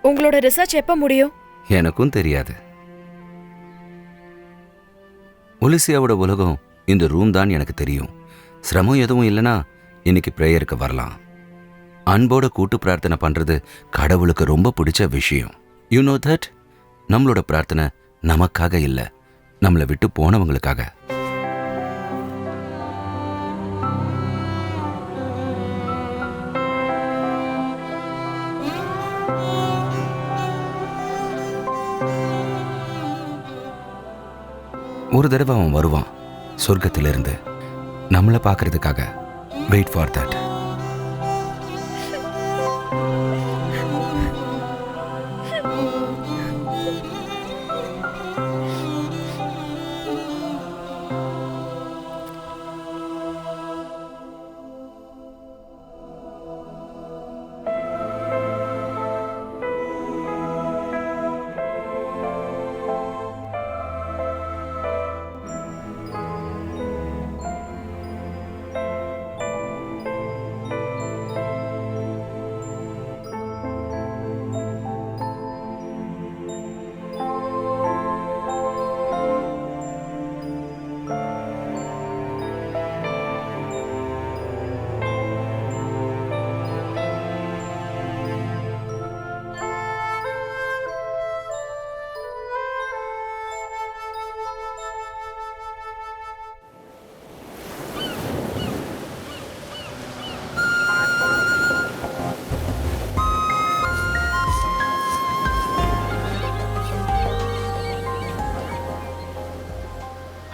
உங்களோட ரிசர்ச் எப்ப முடியும்? எனக்கும் தெரியாது. ஒலிசியாவோட உலகம் இந்த ரூம் தான் எனக்கு தெரியும். சிரமம் எதுவும் இல்லைன்னா இன்னைக்கு ப்ரேயருக்கு வரலாம். அன்போட கூட்டு பிரார்த்தனை பண்றது கடவுளுக்கு ரொம்ப பிடிச்ச விஷயம். You know that? நம்மளோட பிரார்த்தனை நமக்காக இல்லை, நம்மளை விட்டு போனவங்களுக்காக. ஒரு தடவை அவன் வருவான் சொர்க்கத்திலிருந்து நம்மளை பார்க்கறதுக்காக. Wait for that.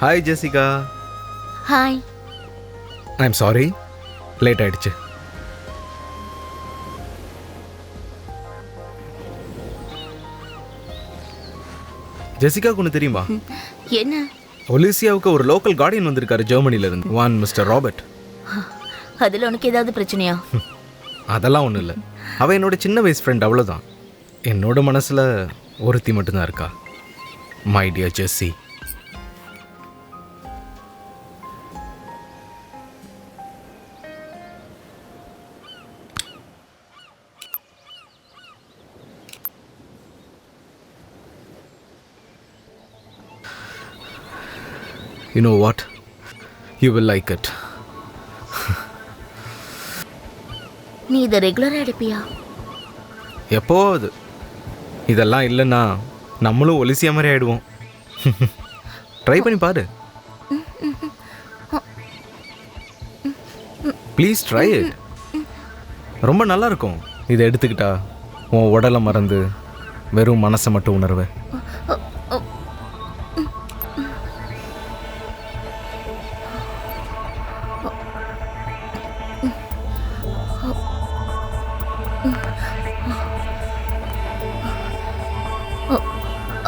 Hi Jessica. Hi. I am sorry, late ஆயிடுச்சு. ஜெசிகாவுக்கு ஒன்று தெரியுமா? என்ன? ஒலிசியாவுக்கு ஒரு லோக்கல் கார்டியன் வந்திருக்காரு ஜெர்மனில இருந்து, ஒன் மிஸ்டர் ராபர்ட். அதில் உனக்கு ஏதாவது பிரச்சனையா? அதெல்லாம் ஒன்றும் இல்லை. அவள் என்னோட சின்ன வயசு ஃப்ரெண்ட், அவ்வளோதான். என்னோட மனசில் ஒருத்தி மட்டும்தான் இருக்கா, my dear Jessie. You know what? You will like it. நீ இதை ரெகுலராக எடுப்பியா? எப்போது. இதெல்லாம் இல்லைன்னா நம்மளும் ஒலிசியா மாதிரி ஆயிடுவோம். ட்ரை பண்ணி பாரு. Please try it. ரொம்ப நல்லா இருக்கும். இதை எடுத்துக்கிட்டா உன் உடலை மறந்து வெறும் மனசை மட்டும் உணர்வேன்.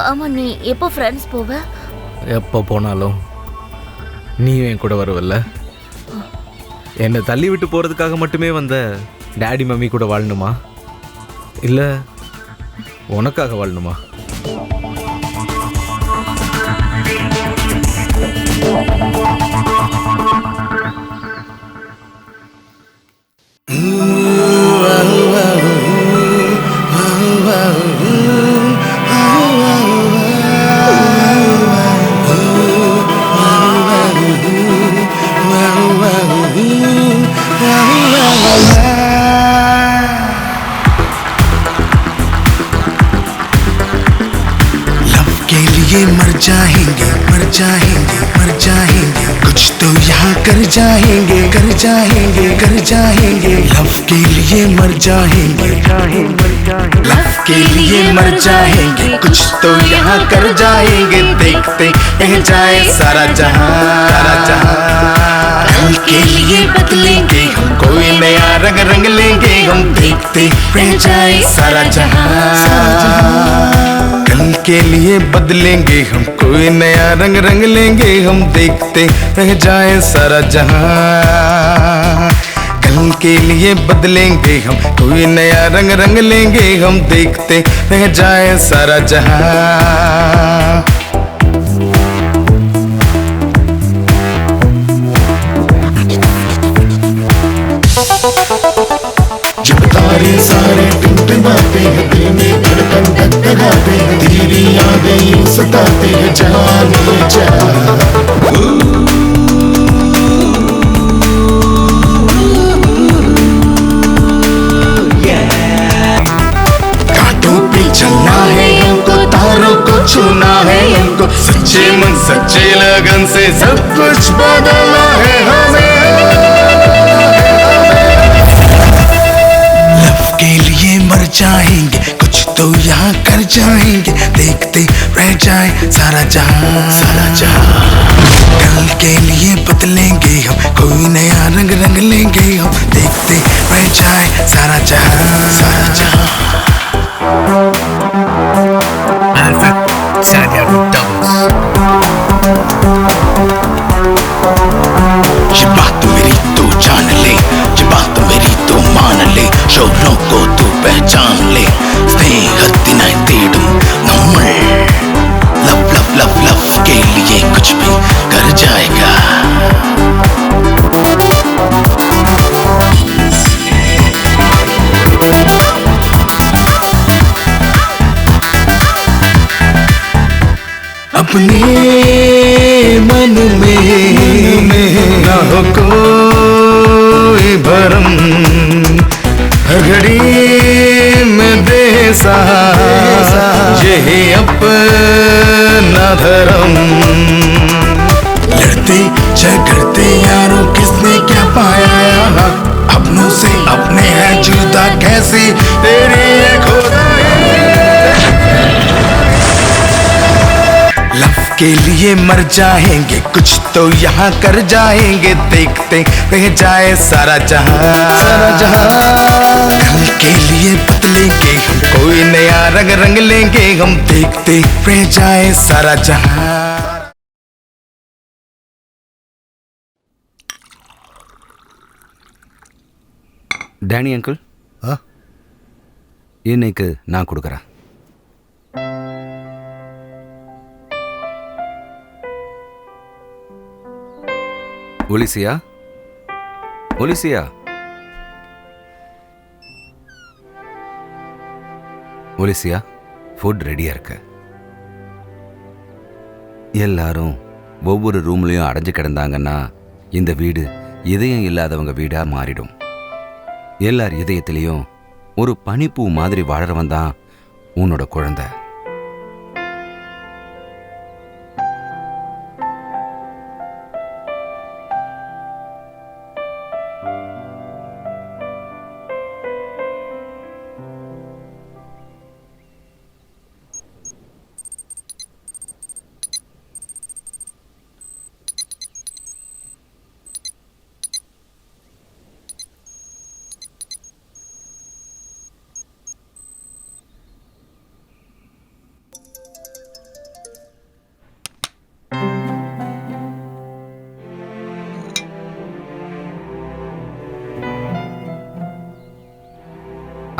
ஆமாம், நீ எப்போ ஃப்ரெண்ட்ஸ் போவ? எப்போ போனாலும் நீயும் என் கூட வருவல்ல. என்னை தள்ளி விட்டு போகிறதுக்காக மட்டுமே வந்த டேடி மம்மி கூட வாழணுமா, இல்லை உனக்காக வாழணுமா? मर जाएंगे मर जाएंगे मर जाएंगे, कुछ तो यहाँ कर जाएंगे कर जाएंगे कर जाएंगे। लव के लिए मर जाएंगे लव के लिए मर जाएंगे, कुछ तो यहाँ कर जाएंगे। देखते रह जाए सारा जहां सारा जहां। कल के लिए बदलेंगे हम, कोई नया रंग रंग लेंगे हम। देखते रह जाए सारा जहां सारा जहां। कल के लिए बदलेंगे हम, कोई नया रंग रंग लेंगे हम। देखते रह जाए सारा जहां। कल के लिए बदलेंगे हम, कोई नया रंग रंग लेंगे हम। देखते रह जाए सारा जहां। जब तारे सारे टिमटिमाते हैं, दिल में धड़कन धड़कते हैं। तेरी यादें यूं सताते हैं जाने जा। कांटों पे चलना है हमको, तारों को छूना है हमको। सच्चे मन सच्चे लगन से सब कुछ बदलना है हमें। के लिए मर जाएंगे, कुछ तो यहाँ कर जाएंगे। देखते रह जाए सारा जहां सारा जहां। के लिए बदलेंगे हम, कोई नया रंग रंग लेंगे हम, देखते रह जाए सारा जहां, सारा जहां। ये बात मेरी तो जान ले, ये बात मेरी तो मान ले, शोरों को तू पहचान ले, स्नेहத்தினாய் தேடும் நம்மள், लव लव लव लव के लिए कुछ भी कर जाएगा। अपने मन में ना हो कोई भरम, हर घड़ी में दे सहारा यही अपना धर्म। लड़ते झगड़ते यारों किसने क्या पाया यहाँ, अपनों से अपने हैं जुदा कैसे तेरे ये खुदाई। लव के लिए मर जाएंगे कुछ तो यहाँ कर जाएंगे, देखते रह जाए सारा जहां, सारा जहां। कल के लिए बदलेंगे हम, कोई नया रंग रंग लेंगे हम, देखते रह जाए सारा जहां। டேனி அங்கிள், இன்னைக்கு நான் கொடுக்குறேன். ஒலிசியா, ஒலிசியா, ஒலிசியா, ஃபுட் ரெடியா இருக்கு. எல்லாரும் ஒவ்வொரு ரூம்லயும் அடைஞ்சு கிடந்தாங்கன்னா இந்த வீடு இதயம் இல்லாதவங்க வீடா மாறிடும். எல்லார் இதயத்திலையும் ஒரு பனிப்பூ மாதிரி வாழறவன் தான் உன்னோட குழந்தை.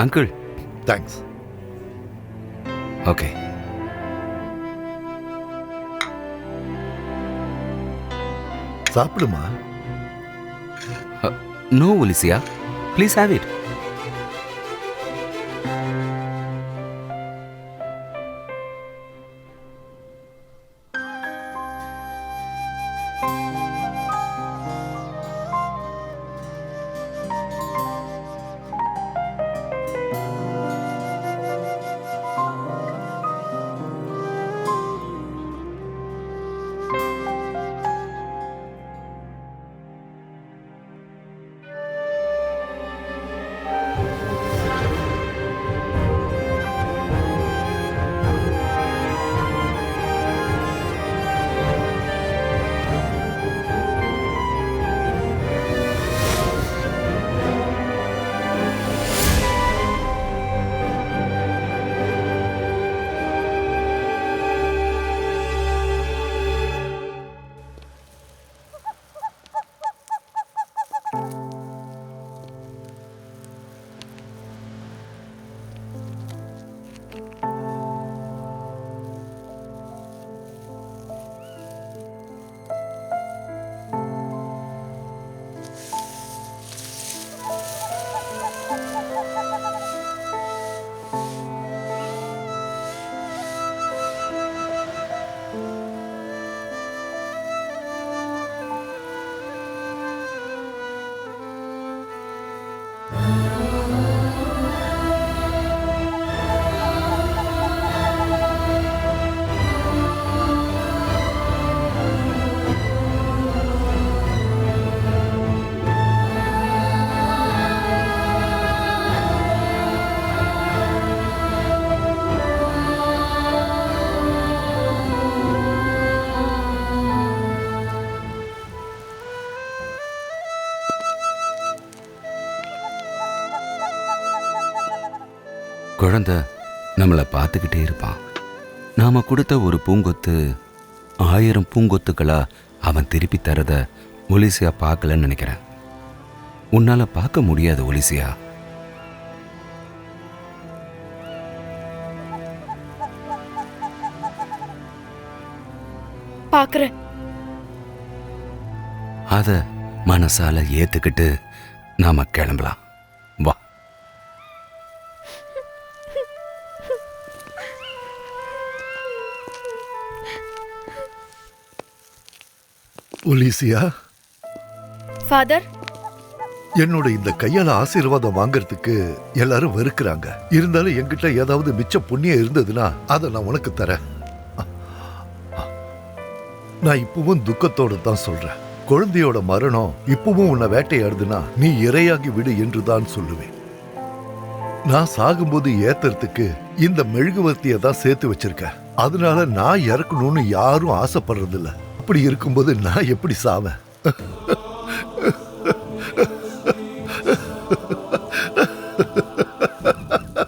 Uncle, thanks. ஓகே. சாப்பிடுமா. No Alicia, please have it. குழந்தை நம்மளை பார்த்துக்கிட்டே இருப்பான். நாம கொடுத்த ஒரு பூங்கொத்து 1000 பூங்கொத்துக்களா அவன் திருப்பி தரத ஒலிசியா பார்க்கலன்னு நினைக்கிறேன். உன்னால பார்க்க முடியாது ஒலிசியா. பாக்குறேன். அத மனசால ஏத்துக்கிட்டு நாம கிளம்பலாம். வா. ஒலிசியா, ஃபாதர், என்னோட இந்த கையால ஆசீர்வாதம் வாங்கறதுக்கு எல்லாரும் வெறுக்கிறாங்க. இருந்தாலும் என்கிட்ட ஏதாவது மிச்ச புண்ணியம் இருந்ததுன்னா அதை நான் உனக்கு தரேன். நான் இப்பவும் துக்கத்தோட தான் சொல்றேன். குழந்தையோட மரணம் இப்பவும் உன்னை வேட்டையாடுதுன்னா நீ இரையாகி விடு என்றுதான் சொல்லுவேன். நான் சாகும்போது ஏத்துறதுக்கு இந்த மெழுகுவர்த்தியை தான் சேர்த்து வச்சிருக்கேன். அதனால நான் இறக்கணும்னு யாரும் ஆசைப்படுறதில்ல. அப்படி இருக்கும்போது நான் எப்படி சாவேன்?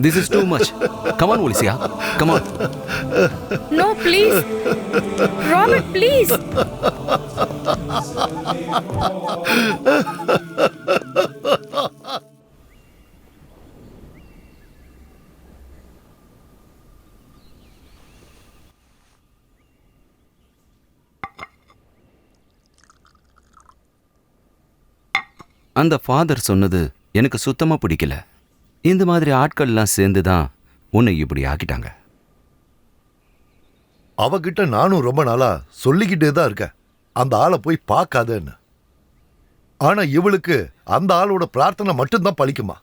This is too much. Come on, Olisia. Come on. No, please. Robert, please. அந்த ஃபாதர் சொன்னது எனக்கு சுத்தமா பிடிக்கல. இந்த மாதிரி ஆட்கள்லாம் சேர்ந்து தான் உன்னை இப்படி ஆக்கிட்டாங்க. அவகிட்ட நானும் ரொம்ப நாளா சொல்லிக்கிட்டே தான் இருக்கேன், அந்த ஆளை போய் பார்க்காதேன்னு. ஆனா இவளுக்கு அந்த ஆளோட பிரார்த்தனை மட்டும்தான் பலிக்குமா?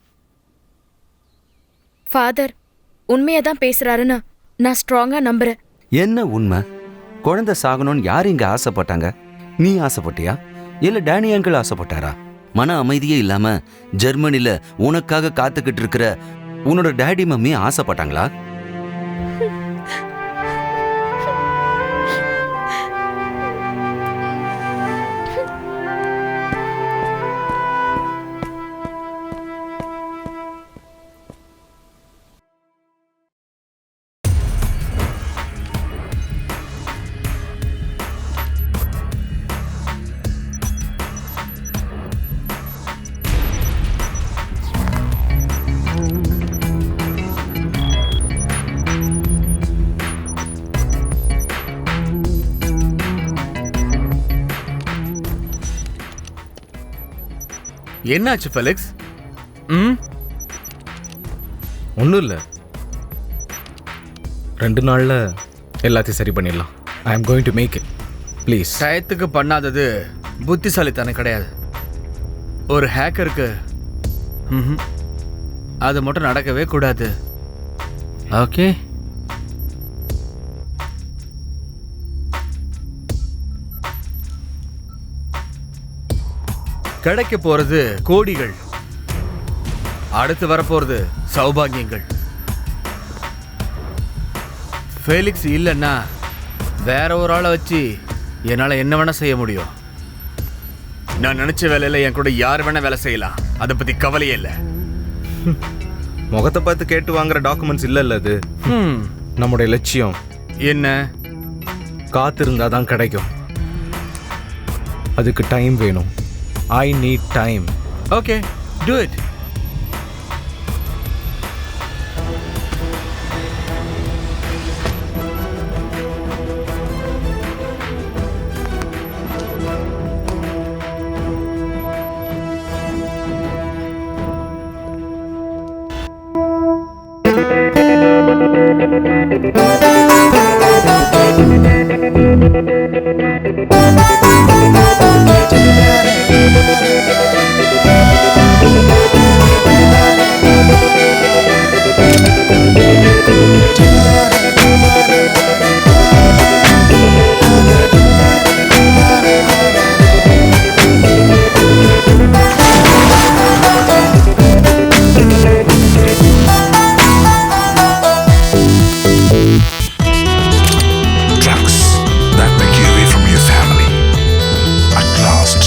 ஃபாதர் உண்மையை தான் பேசுறாருன்னு நான் ஸ்ட்ராங்கா நம்புறேன். என்ன உண்மை? குழந்தை சாகணும்னு யார் இங்க ஆசைப்பட்டாங்க? நீ ஆசைப்பட்டியா இல்ல டேனி அங்கிள் ஆசைப்பட்டாரா? மன அமைதியே இல்லாம ஜெர்மனில உனக்காக காத்துக்கிட்டு இருக்கிற உன்னோட டேடி மம்மி ஆசைப்பட்டாங்களா? என்னாச்சு ஃபெலிக்ஸ்? ஒன்றும் இல்லை, 2 நாளில் எல்லாத்தையும் சரி பண்ணிடலாம். I am going to make it. Please. டயத்துக்கு பண்ணாதது புத்திசாலித்தனம் கிடையாது. ஒரு ஹேக்கருக்கு அது மட்டும் நடக்கவே கூடாது. ஓகே, கிடைக்க போறது கோடிகள், அடுத்து வரப்போறது சௌபாகியங்கள். ஃபெலிக்ஸ் இல்லைன்னா வேற ஒரு ஆளை வச்சு என்னால் என்ன வேணா செய்ய முடியும். நான் நினைச்ச வேலையில என் கூட யார் வேணா வேலை செய்யலாம், அதை பத்தி கவலையே இல்லை. முகத்தை பார்த்து கேட்டு வாங்குற டாக்குமெண்ட்ஸ் இல்லைல்ல அது. நம்முடைய லட்சியம் என்ன? காத்திருந்தா தான் கிடைக்கும். அதுக்கு டைம் வேணும். I need time. Okay, do it. Drugs that make you away from your family. At last,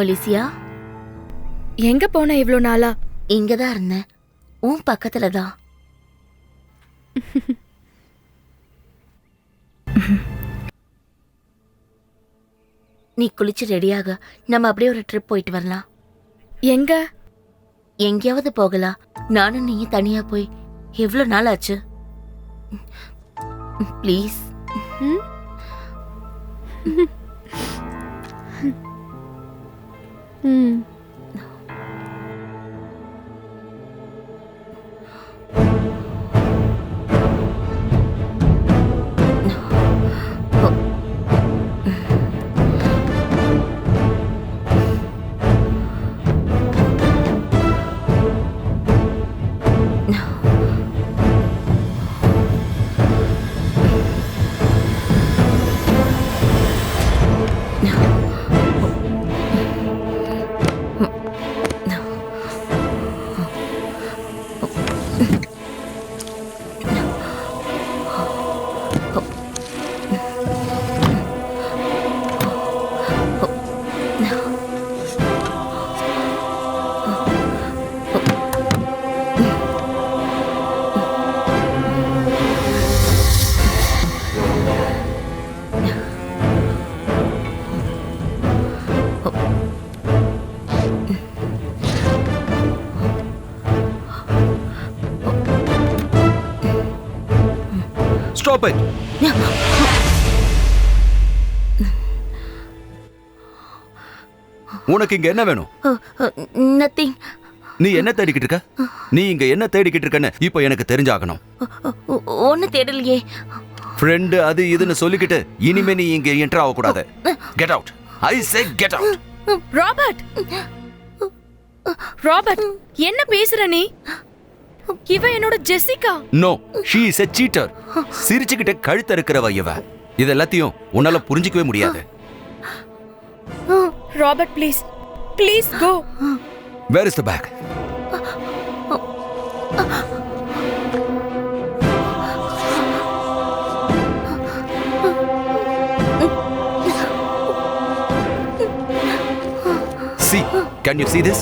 ஒலிசியா, எங்க போன இவ்ளோ நாளா? இங்கதான் இருந்தேன், உன் பக்கத்துல தான். நீ குளிச்சு ரெடியாக, நம்ம அப்படியே ஒரு ட்ரிப் போயிட்டு வரலாம். எங்க? எங்கேயாவது போகலாம். நானும் நீயும் தனியா போய் எவ்வளவு நாள் ஆச்சு? ப்ளீஸ். Stop it! உனக்கு இங்க என்ன வேணும்? நத்திங். நீ என்ன தேடிக்கிட்டு இருக்க? நீ இங்க என்ன தேடிக்கிட்டு இருக்கன்னு இப்போ எனக்கு தெரிஞ்சாகணும். ஒன்னு தேடலையே. ஃப்ரெண்ட் அது இதுன்னு சொல்லிக்கிட்டு இனிமே நீ இங்க என்டர் ஆக கூடாது. Get out. I say get out. Robert, Robert, என்ன பேசுற நீ? இவ என்னோட Jessica. No, she is a cheater. சிரிச்சுக்கிட்ட கழுத்து இருக்கிறவ இவ. இது எல்லாத்தையும் உன்னால புரிஞ்சிக்கவே முடியாது. Robert, please please go. Where is the bag? See, can you see this?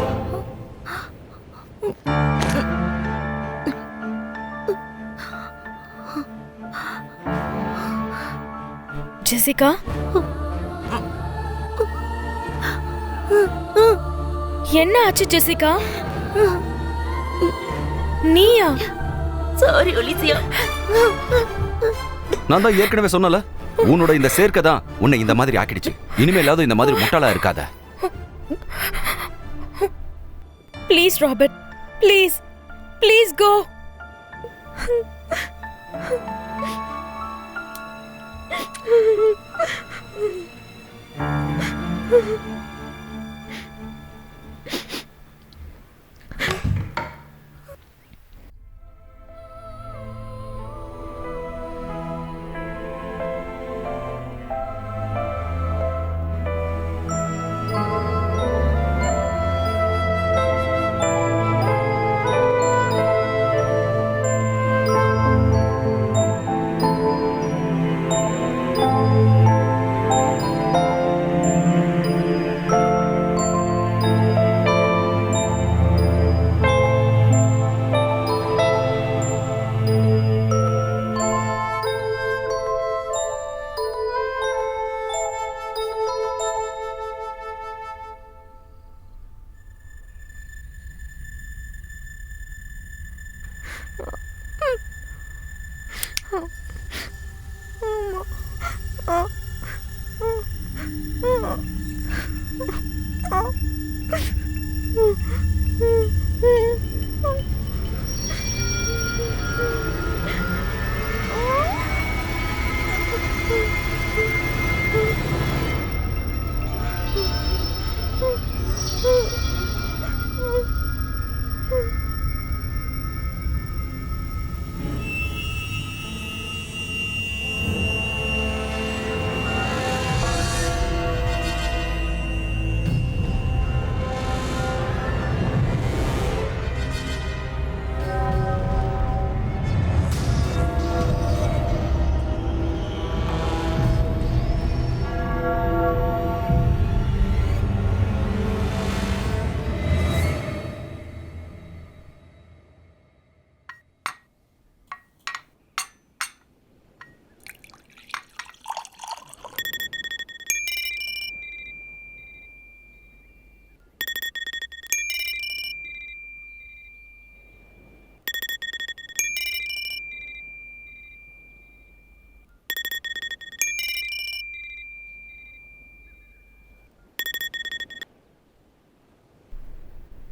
Jessica, என்ன ஆச்சு ஜெசிகா? நீயா? Sorry Alicia. நான் தான் ஏற்கனவே சொன்னல, உன்னோட இந்த சேர்க்கை தான் உன்னை இந்த மாதிரி ஆக்கிடுச்சு. இனிமேலாவது இந்த மாதிரி முட்டாளா இருக்காத. Please Robert, please please go.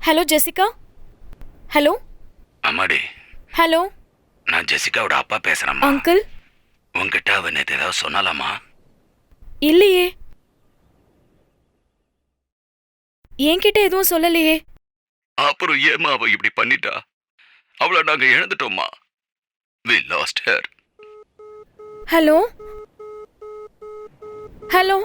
Hello Jessica. Hello அம்மாடி, ஹலோ நான் ஜெசிகாவோட அப்பா பேசுறேம்மா. அங்கிள். உங்ககிட்ட அவ நேத்து ஏதாவது சொன்னாலாமா? இல்லையே, என்கிட்ட எதுவும் சொல்லலையே. அப்புறம் ஏமா அவ இப்படி பண்ணிட்டா? அவளை நாங்க இழந்துட்டோம்மா. We lost her. Hello hello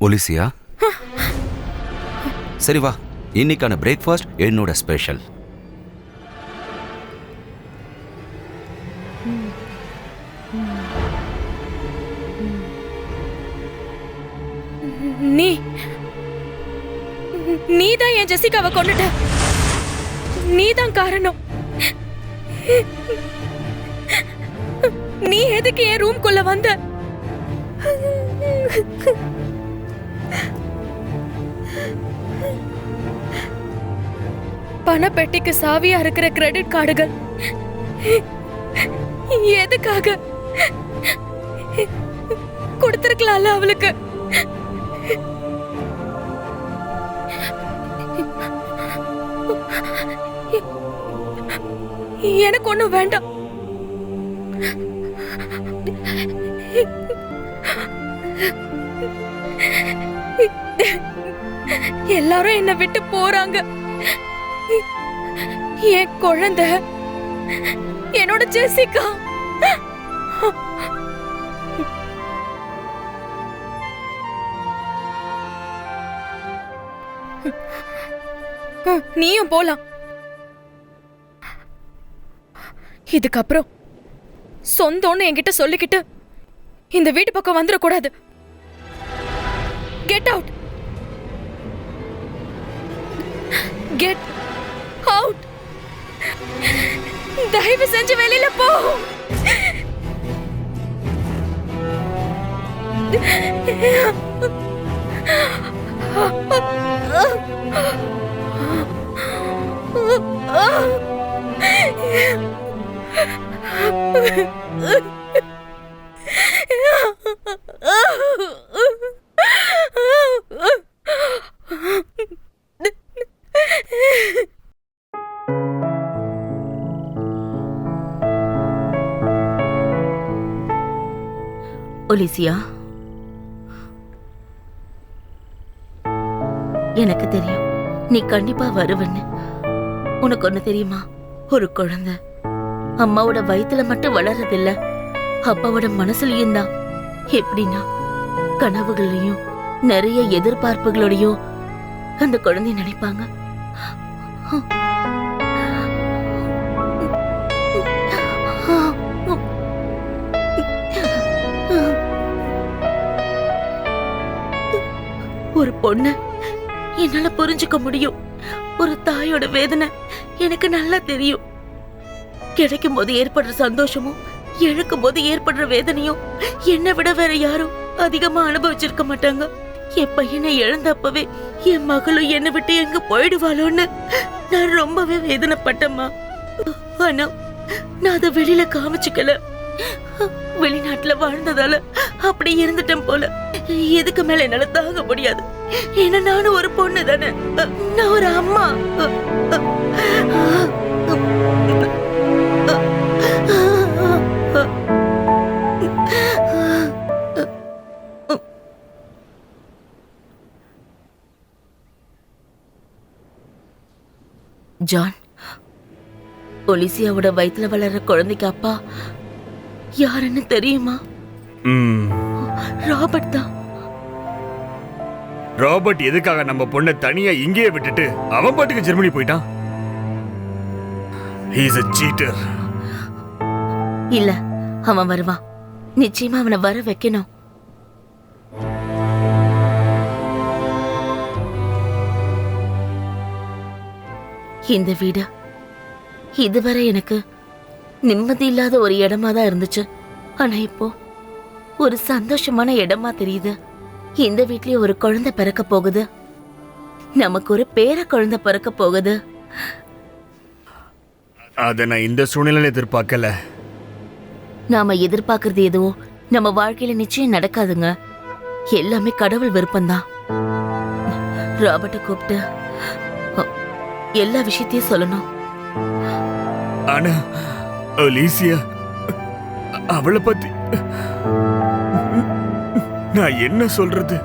Alicia, சரி வா, இன்னைக்கான பிரேக்ஃபாஸ்ட் என்னோட ஸ்பெஷல். நீதான் என் ஜெசிகாவை கொன்னுட்ட. நீதான் காரணம். நீ எதுக்கு என் ரூம்குள்ள வந்த? பணப்பெட்டிக்கு சாவியா இருக்கிற கிரெடிட் கார்டுகள் எதுக்காக? கொடுத்திருக்கலாம்ல அவளுக்கு. எனக்கு ஒண்ணும் வேண்டாம். எல்லாரும் என்னை விட்டு போறாங்க. என் குழந்தை, என்னோட ஜெசிகா. நீயும் போலாம். இதுக்கப்புறம் சொந்தம்னு என்கிட்ட சொல்லிக்கிட்டு இந்த வீட்டு பக்கம் வந்துடக்கூடாது. Get out. Get out. தயவு செஞ்சு வெளியில போ. ஒலிசியா, எனக்கு தெரியும் நீ கண்டிப்பா வருவன்னு. உனக்கு ஒண்ணு தெரியுமா, ஒரு குழந்தை அம்மாவோட வயித்துல மட்டும் வளர்றதில்ல, அப்பாவோட மனசுலயும் தான். எப்படின்னா கனவுகளையும் நிறைய எதிர்பார்ப்புகளோடையும் அந்த குழந்தைய நினைப்பாங்க. ஒரு பொண்ணு என்னால புரிஞ்சுக்க முடியும். ஒரு தாயோட வேதனை எனக்கு நல்லா தெரியும். கிடைக்கும் போது ஏற்படுற சந்தோஷமும் இழக்கும் போது ஏற்படுற வேதனையும் என்னை விட வேற யாரும் அதிகமா அனுபவிச்சிருக்க மாட்டாங்க. என் பையனை இழந்தப்பவே என் மகளும் என்னை விட்டு எங்க போயிடுவாளோன்னு நான் ரொம்பவே வேதனைப்பட்டேம்மா. ஆனா நான் அதை வெளியில காமிச்சுக்கல. வெளிநாட்டுல வாழ்ந்ததால அப்படி இருந்துட்டேன் போல. எதுக்கு மேல என்னால தாங்க முடியாது. ஏன்னா நானும் ஒரு பொண்ணு தானே, நான் ஒரு அம்மா. ஜான், ஒலிசியாவோட வயித்துல வளர்ற குழந்தைக்கு அப்பா யாருன்னு தெரியுமா? ராபர்ட் தான். ராபர்ட் எதுக்காக நம்ம பொண்ணை தனியா இங்கேயே விட்டுட்டு அவன் பாட்டுக்கு ஜெர்மனி போயிட்டான்? He is a cheater. இல்ல, அவன் வருவான். நிச்சயமா அவனை வர வைக்கணும். இந்த வீடு இதுவரை எனக்கு நிம்மதி இல்லாத ஒரு இடமா தான் இருந்துச்சு. ஆனா இப்போ ஒரு சந்தோஷமான இடமா தெரியுது. இந்த வீட்லயே ஒரு குழந்தை பிறக்க போகுது. நமக்கு ஒரு பேர குழந்தை பிறக்க போகுது. அத நான் இந்த சூழ்நிலையில எதிர்பார்க்கல. நாம எதிர்பார்க்கறது எதுவும் நம்ம வாழ்க்கையில நிச்சயம் நடக்காதுங்க. எல்லாமே கடவுள் விருப்பம்தான். ராபர்ட்டை கூப்பிட்டு எல்லா விஷயத்தையும் சொல்லணும். ஆனா ஒலிசியா, அவளை பத்தி நான் என்ன சொல்றது?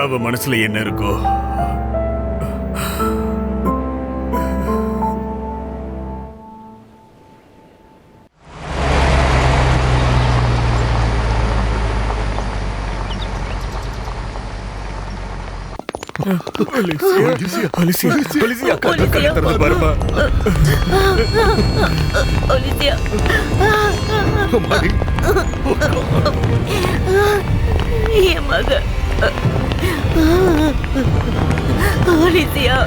அவ மனசுல என்ன இருக்கோ? என் மக ஒலிசியா,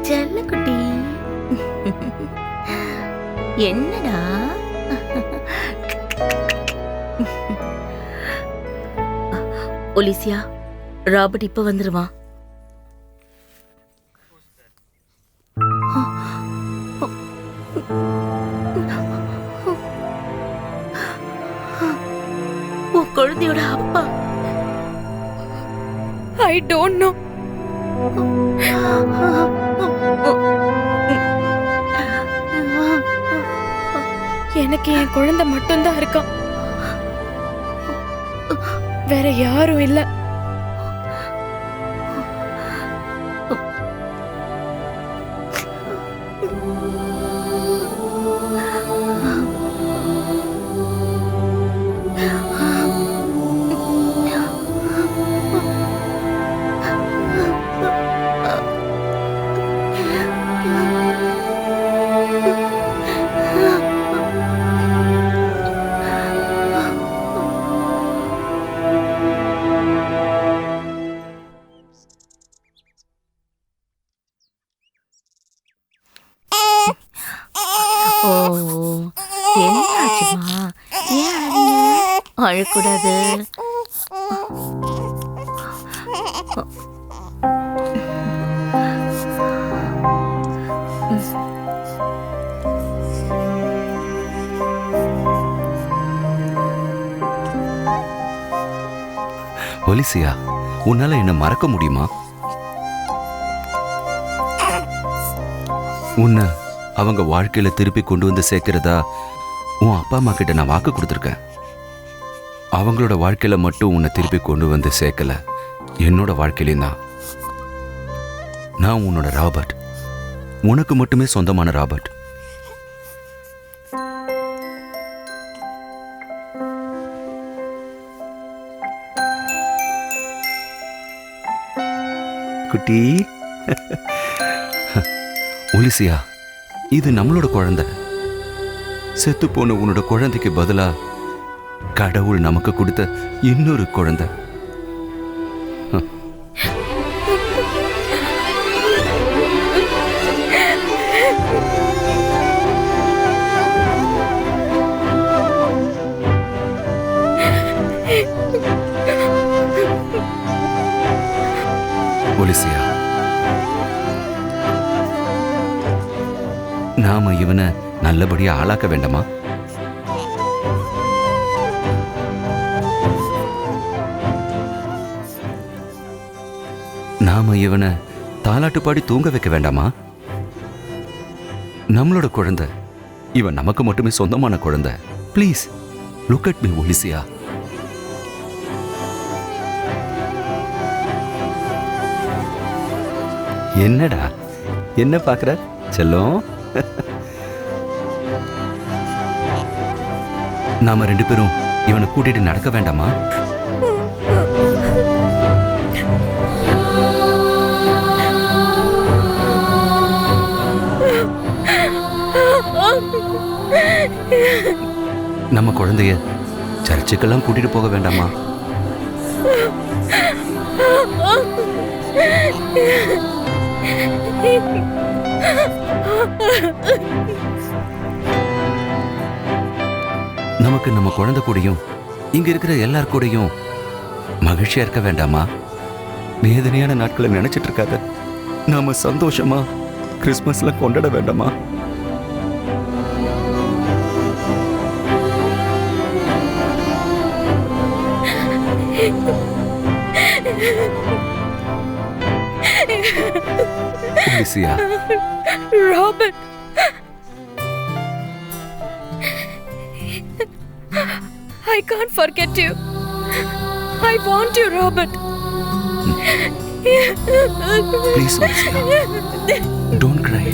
செல்லக்குட்டி, என்னடா? ஒலிசியா, ராபர்ட் இப்ப வந்துருவான். உன் குழந்தையோட அப்பா. I don't know. எனக்கு என் குழந்தை மட்டும்தான் இருக்கான், வேற யாரும் இல்ல. என்னாச்சுமா? ஏன் அழக்கூடாது? ஒலிசியா, உன்னால என்ன மறக்க முடியுமா? உன்னை அவங்க வாழ்க்கையில திருப்பி கொண்டு வந்து சேர்க்கிறதா உன் அப்பா அம்மா கிட்ட நான் வாக்கு கொடுத்துருக்கேன். அவங்களோட வாழ்க்கையில மட்டும் உன்னை திருப்பி கொண்டு வந்து சேர்க்கல, என்னோட வாழ்க்கையிலையும் தான். நான் உன்னோட ராபர்ட், உனக்கு மட்டுமே சொந்தமான ராபர்ட். குட்டி ஒலிசியா, இது நம்மளோட குழந்தை. செத்து போன உன்னோட குழந்தைக்கு பதிலா கடவுள் நமக்கு கொடுத்த இன்னொரு குழந்தை. ஒலிசியா, நாம இவனை நல்லபடியா ஆளாக்க வேண்டாமா? நாம இவனை தாலாட்டு பாடி தூங்க வைக்க வேண்டாமா? நம்மளோட குழந்தை, இவன் நமக்கு மட்டுமே சொந்தமான குழந்தை. Please look at me Alicia. என்னடா என்ன பாக்குற செல்லம்? நாம ரெண்டு பேரும் இவனை கூட்டிட்டு நடக்க வேண்டாமா? நம்ம குழந்தைய சர்ச்சுக்கெல்லாம் கூட்டிட்டு போக வேண்டாமா? நமக்கு நம்ம குழந்தை கூடயும் இங்க இருக்கிற எல்லார் கூடயும் மகிழ்ச்சியா இருக்க வேண்டாமா? வேதனையான நாட்களை நினைச்சிட்டு இருக்காத. நாம சந்தோஷமா கிறிஸ்மஸ்ல கொண்டாட வேண்டாமா? ஒலிசியா, Robert, I can't forget you. I want you, Robert. please, Olivia, don't cry.